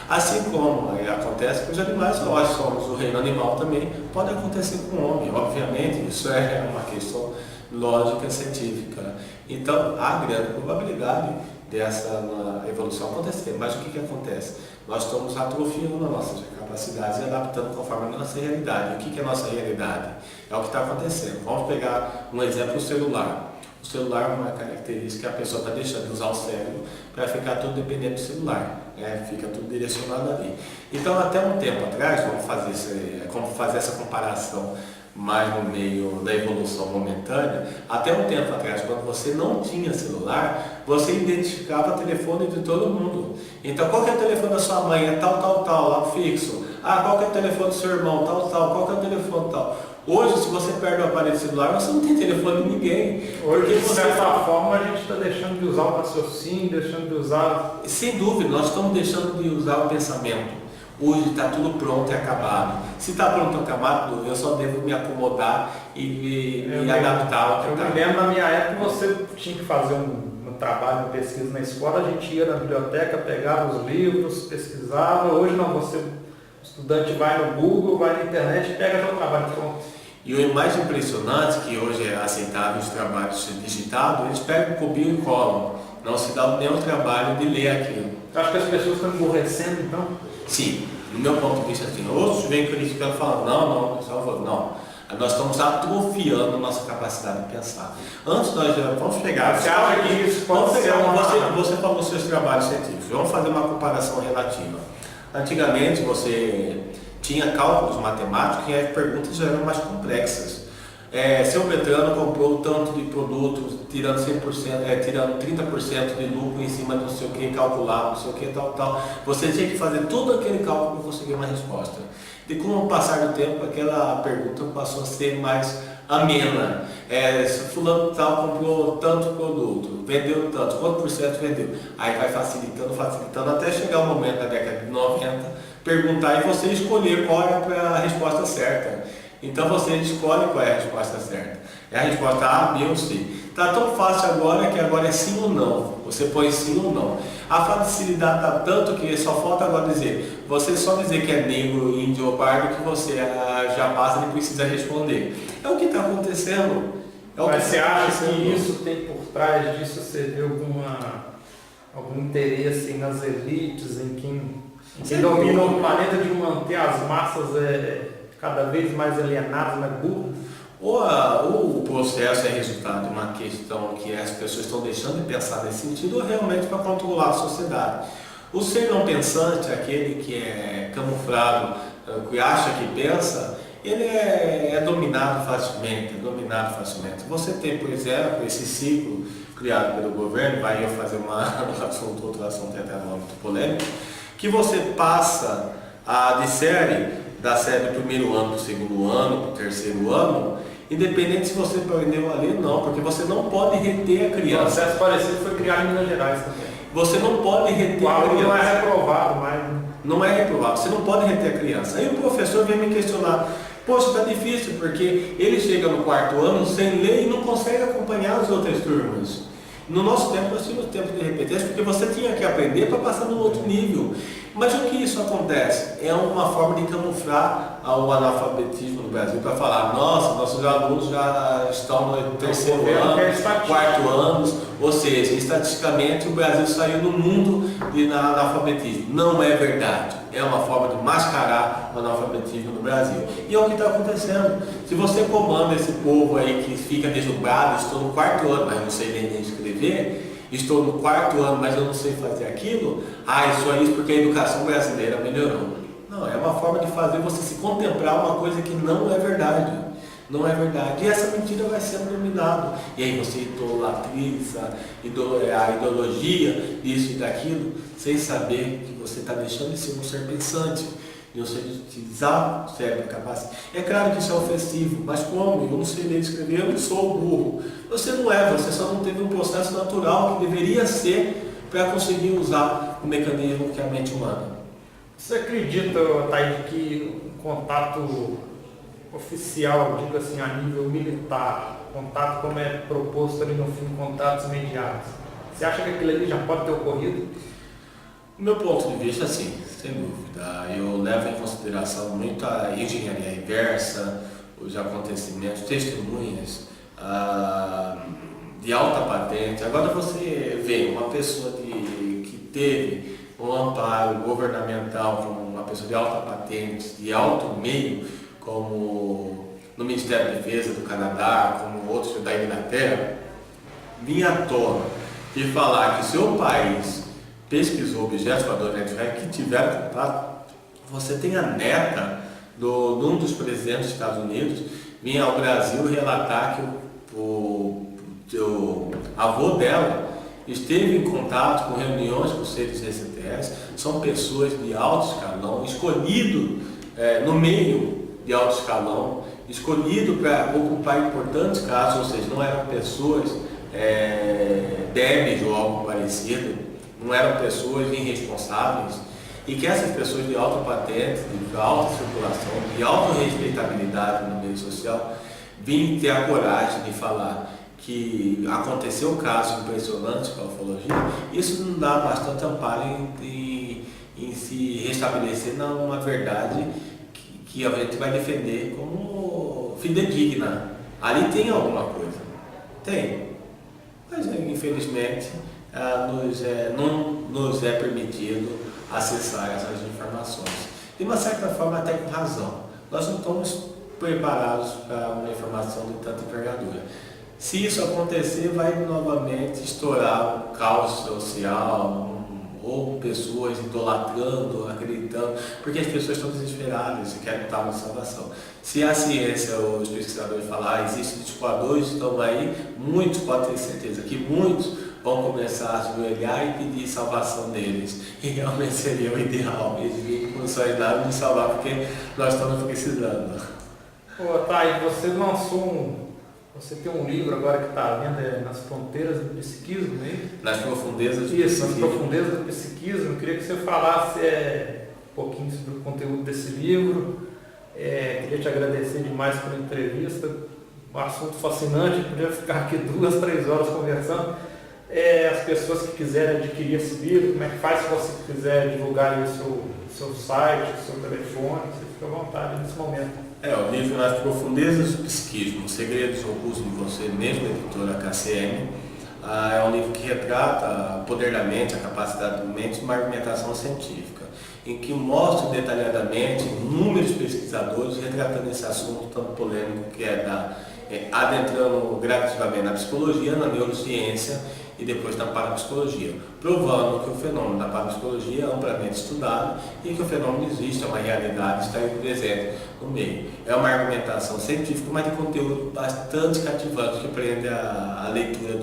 Assim como acontece com os animais, nós somos o reino animal também, pode acontecer com o homem. Obviamente, isso é uma questão lógica, científica. Então, há grande probabilidade dessa evolução acontecer. Mas o que acontece? Nós estamos atrofiando as nossas capacidades e adaptando conforme a nossa realidade. O que é a nossa realidade? É o que está acontecendo. Vamos pegar um exemplo, o celular. O celular é uma característica que a pessoa está deixando de usar o cérebro para ficar tudo dependente do celular. Fica tudo direcionado ali. Então, até um tempo atrás, vamos fazer essa comparação mais no meio da evolução momentânea, até um tempo atrás, quando você não tinha celular, você identificava o telefone de todo mundo. Então, qual que é o telefone da sua mãe? É tal, lá fixo. Qual que é o telefone do seu irmão? Tal, qual que é o telefone tal? Hoje, se você perde o aparelho celular, você não tem telefone de ninguém. Hoje, de certa forma, a gente está deixando de usar o raciocínio, deixando de usar... Sem dúvida, nós estamos deixando de usar o pensamento. Hoje está tudo pronto e acabado. Se está pronto e acabado, eu só devo me acomodar e me adaptar ao que Eu está. me lembro, na minha época, você tinha que fazer um trabalho, uma pesquisa na escola, a gente ia na biblioteca, pegava os livros, pesquisava. Hoje não, o estudante vai no Google, vai na internet e pega o trabalho pronto. E o mais impressionante, que hoje é aceitável os trabalhos digitados, eles pegam, copiam e colam. Não se dá nenhum trabalho de ler aquilo. Eu acho que as pessoas estão emborrecendo, então. Sim, no meu ponto de vista, assim, outros vêm criticando e falam, não, não. Nós estamos atrofiando nossa capacidade de pensar. Antes nós vamos pegar. Você acha que isso pode ser você falou dos seus trabalhos científicos. Vamos fazer uma comparação relativa. Antigamente você tinha cálculos matemáticos e as perguntas já eram mais complexas. Seu Beltrano comprou tanto de produtos, tirando 100%, tirando 30% de lucro em cima de não sei o que, calcular, não sei o que, tal. Você tinha que fazer todo aquele cálculo para conseguir uma resposta. E com o passar do tempo, aquela pergunta passou a ser mais amena. Fulano tal comprou tanto produto, vendeu tanto, quanto por cento vendeu? Aí vai facilitando, até chegar o momento da década de 90, perguntar e você escolher qual é a resposta certa. Então você escolhe qual é a resposta certa. É a resposta A, B ou C. Está tão fácil agora que agora é sim ou não. Você põe sim ou não. A facilidade está tanto que só falta agora dizer. Você só dizer que é negro, índio ou pardo que você já passa e não precisa responder. É o que está acontecendo. Mas você acha que isso tem por trás disso, você vê algum interesse nas elites, em quem domina o planeta, de manter as massas cada vez mais alienadas, mais burras? Ou o processo é resultado de uma questão que as pessoas estão deixando de pensar nesse sentido, ou realmente para controlar a sociedade. O ser não pensante, aquele que é camuflado, que acha que pensa, ele é dominado facilmente. Você tem, por exemplo, esse ciclo criado pelo governo, vai eu fazer outro assunto até muito polêmico, que você passa da série do primeiro ano para o segundo ano, para o terceiro ano, independente se você aprendeu a ler, não, porque você não pode reter a criança. O processo parecido foi criado em Minas Gerais também. Você não pode reter a criança. Não é reprovado mais. Não é reprovado, você não pode reter a criança. Aí o professor vem me questionar, poxa, está difícil, porque ele chega no quarto ano sem ler e não consegue acompanhar as outras turmas. No nosso tempo, nós tínhamos tempo de repetência, porque você tinha que aprender para passar no outro nível. Mas o que isso acontece? É uma forma de camuflar o analfabetismo no Brasil, para falar, nossa, nossos alunos já estão no terceiro ano, quarto ano, ou seja, estatisticamente o Brasil saiu no mundo de analfabetismo. Não é verdade. É uma forma de mascarar o analfabetismo no Brasil. E é o que está acontecendo. Se você comanda esse povo aí que fica deslumbrado, estou no quarto ano, mas não sei nem escrever, estou no quarto ano, mas eu não sei fazer aquilo, isso é isso porque a educação brasileira melhorou. Não, é uma forma de fazer você se contemplar uma coisa que não é verdade. Não é verdade. E essa mentira vai sendo dominada. E aí você idolatriza a ideologia, isso e daquilo, sem saber que você está deixando de ser um ser pensante, de você utilizar o cérebro capaz. É claro que isso é ofensivo, mas como? Eu não sei ler e escrever, eu não sou burro. Você não é, você só não teve um processo natural que deveria ser para conseguir usar o mecanismo que é a mente humana. Você acredita, Taide, que um contato oficial, digo assim, a nível militar, contato como é proposto ali no filme Contatos Imediatos, você acha que aquilo ali já pode ter ocorrido? Do meu ponto de vista, sim, sem dúvida. Eu levo em consideração muito a engenharia inversa, os acontecimentos, testemunhas de alta patente. Agora você vê uma pessoa que teve um amparo governamental, como uma pessoa de alta patente, de alto meio, como no Ministério da Defesa do Canadá, como outros da Inglaterra, vir à tona e falar que seu país pesquisou objetos voadores que tiveram contato. Você tem a neta de um dos presidentes dos Estados Unidos vir ao Brasil relatar que o avô dela esteve em contato com reuniões com seres extraterrestres. São pessoas de alto escalão, escolhido no meio de alto escalão, escolhido para ocupar importantes casos, ou seja, não eram pessoas débeis ou algo parecido, não eram pessoas irresponsáveis. e que essas pessoas de alta patente, de alta circulação, de alta respeitabilidade no meio social, vinham ter a coragem de falar que aconteceu casos impressionantes com a ufologia. Isso não dá bastante amparo em se restabelecer numa verdade que a gente vai defender como fidedigna. Ali tem alguma coisa. Tem. Mas infelizmente não nos é permitido acessar essas informações. De uma certa forma até com razão. Nós não estamos preparados para uma informação de tanta envergadura. Se isso acontecer, vai novamente estourar um caos social, ou pessoas idolatrando, acreditando, porque as pessoas estão desesperadas e querem estar na salvação. Se a ciência, os pesquisadores falar, existem discipladores, estão aí, muitos podem ter certeza que muitos vão começar a se ajoelhar e pedir salvação deles. E realmente seria o ideal, eles virem com condições de nos salvar, porque nós estamos precisando. Ô, Thay, você tem um livro agora que está à venda, Nas Fronteiras do Psiquismo, né? Nas profundezas do Isso, psiquismo. Nas Profundezas do Psiquismo. Eu queria que você falasse um pouquinho sobre o conteúdo desse livro. Queria te agradecer demais pela entrevista. Um assunto fascinante, podia ficar aqui 2, 3 horas conversando. As pessoas que quiserem adquirir esse livro, como é que faz se você quiser divulgar aí o seu site, o seu telefone, você fica à vontade nesse momento. O livro Nas Profundezas do Psiquismo, Segredos Ocultos de Você Mesmo, editora KCM, é um livro que retrata o poder da mente, a capacidade da mente, uma argumentação científica, em que mostra detalhadamente inúmeros pesquisadores retratando esse assunto tão polêmico que adentrando gradativamente na psicologia, na neurociência e depois na parapsicologia, provando que o fenômeno da parapsicologia é amplamente estudado e que o fenômeno existe, é uma realidade, está aí presente no meio. É uma argumentação científica, mas de conteúdo bastante cativante, que prende a leitura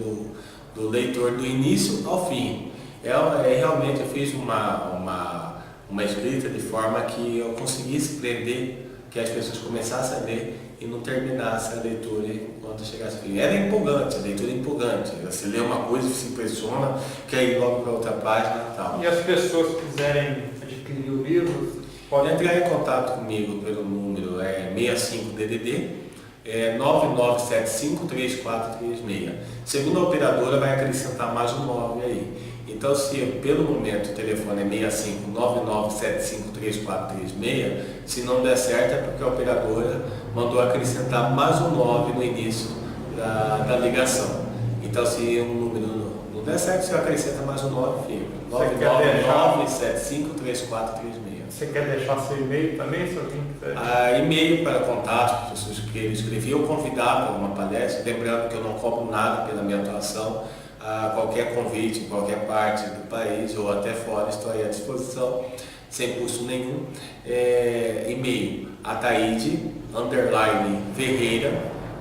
do leitor do início ao fim. Realmente eu fiz uma escrita de forma que eu conseguisse prender, que as pessoas começassem a ler e não terminasse a leitura enquanto chegasse ao fim. Era empolgante, a leitura é empolgante. Você lê uma coisa, se impressiona, quer ir logo para outra página e tal. E as pessoas que quiserem adquirir o livro, podem entrar em contato comigo pelo número 65DDD 99753436. Segundo a operadora, vai acrescentar mais um 9 aí. Então, se pelo momento o telefone é 6599753436, se não der certo é porque a operadora mandou acrescentar mais um 9 no início da ligação. Então, se um número não der certo, você acrescenta mais um 9, fica 999753436. Você quer deixar seu e-mail também, se alguém quiser? E-mail para contato, pessoas que queiram escrever ou convidar para uma palestra, lembrando que eu não cobro nada pela minha atuação. Qualquer convite em qualquer parte do país ou até fora, estou aí à disposição, sem custo nenhum. E-mail ataide_ferreira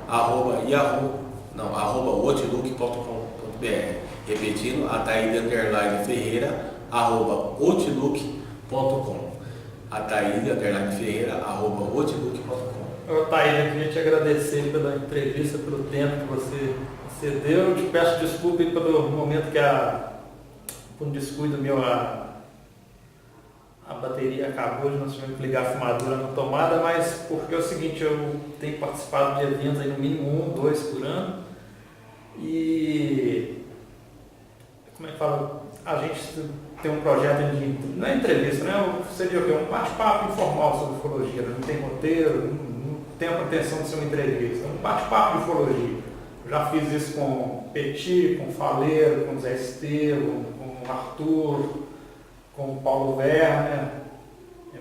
@outlook.com.br. Repetindo, ataide_ferreira@outlook.com. ataide_ferreira@outlook.com. Taíde, eu queria te agradecer pela entrevista, pelo tempo que você cedeu. Eu te peço desculpa pelo momento que por um descuido meu, a bateria acabou, nós tivemos que ligar a fumadora na tomada, mas porque é o seguinte, eu tenho participado de eventos aí no mínimo 1, 2 por ano, e como é que fala? A gente tem um projeto de, não é entrevista, né? Seria o quê? Um bate-papo informal sobre ufologia, não tem roteiro, não tem a pretensão de ser uma entrevista, é um bate-papo de ufologia. Já fiz isso com o Petit, com o Faleiro, com o Zé Estevam, com o Arthur, com o Paulo Werner.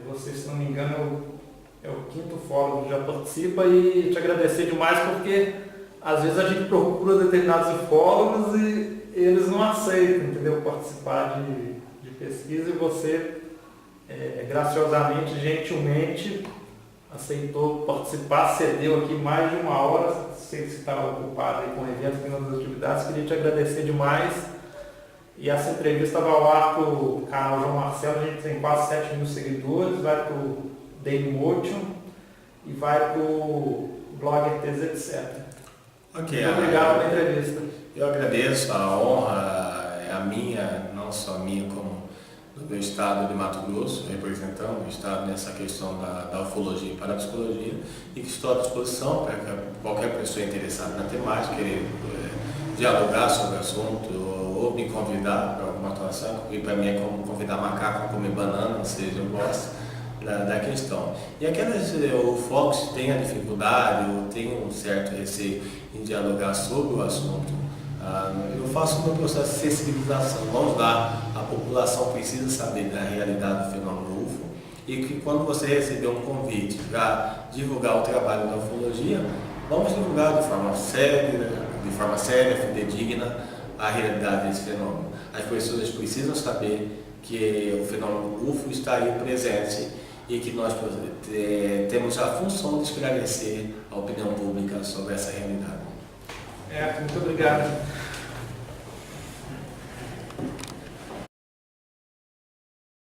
Você, se não me engano, é o 5º fórum que já participa, e te agradecer demais porque às vezes a gente procura determinados ufólogos e eles não aceitam, entendeu? Participar de pesquisa, e você graciosamente, gentilmente aceitou participar, cedeu aqui mais de 1 hora, sei que você estava ocupado aí com eventos e outras atividades, queria te agradecer demais. E essa entrevista vai ao ar para o canal João Marcelo, a gente tem quase 7 mil seguidores, vai para o Dailymotion e vai para o blog ETs, etc. Okay, muito obrigado pela entrevista. Eu agradeço, a honra é a minha, não só a minha, como do do Estado de Mato Grosso, representando o Estado nessa questão da ufologia e parapsicologia, e que estou à disposição para qualquer pessoa interessada na temática, querer dialogar sobre o assunto ou me convidar para alguma atuação, e para mim é como convidar macaco a comer banana, ou seja, eu gosto da questão. E aquelas ufólogos que têm a dificuldade ou têm um certo receio em dialogar sobre o assunto, eu faço o meu processo de sensibilização. Vamos lá, a população precisa saber da realidade do fenômeno UFO, e que quando você receber um convite para divulgar o trabalho da ufologia, vamos divulgar de forma séria, fidedigna, a realidade desse fenômeno. As pessoas precisam saber que o fenômeno UFO está aí presente e que nós temos a função de esclarecer a opinião pública sobre essa realidade. Muito obrigado.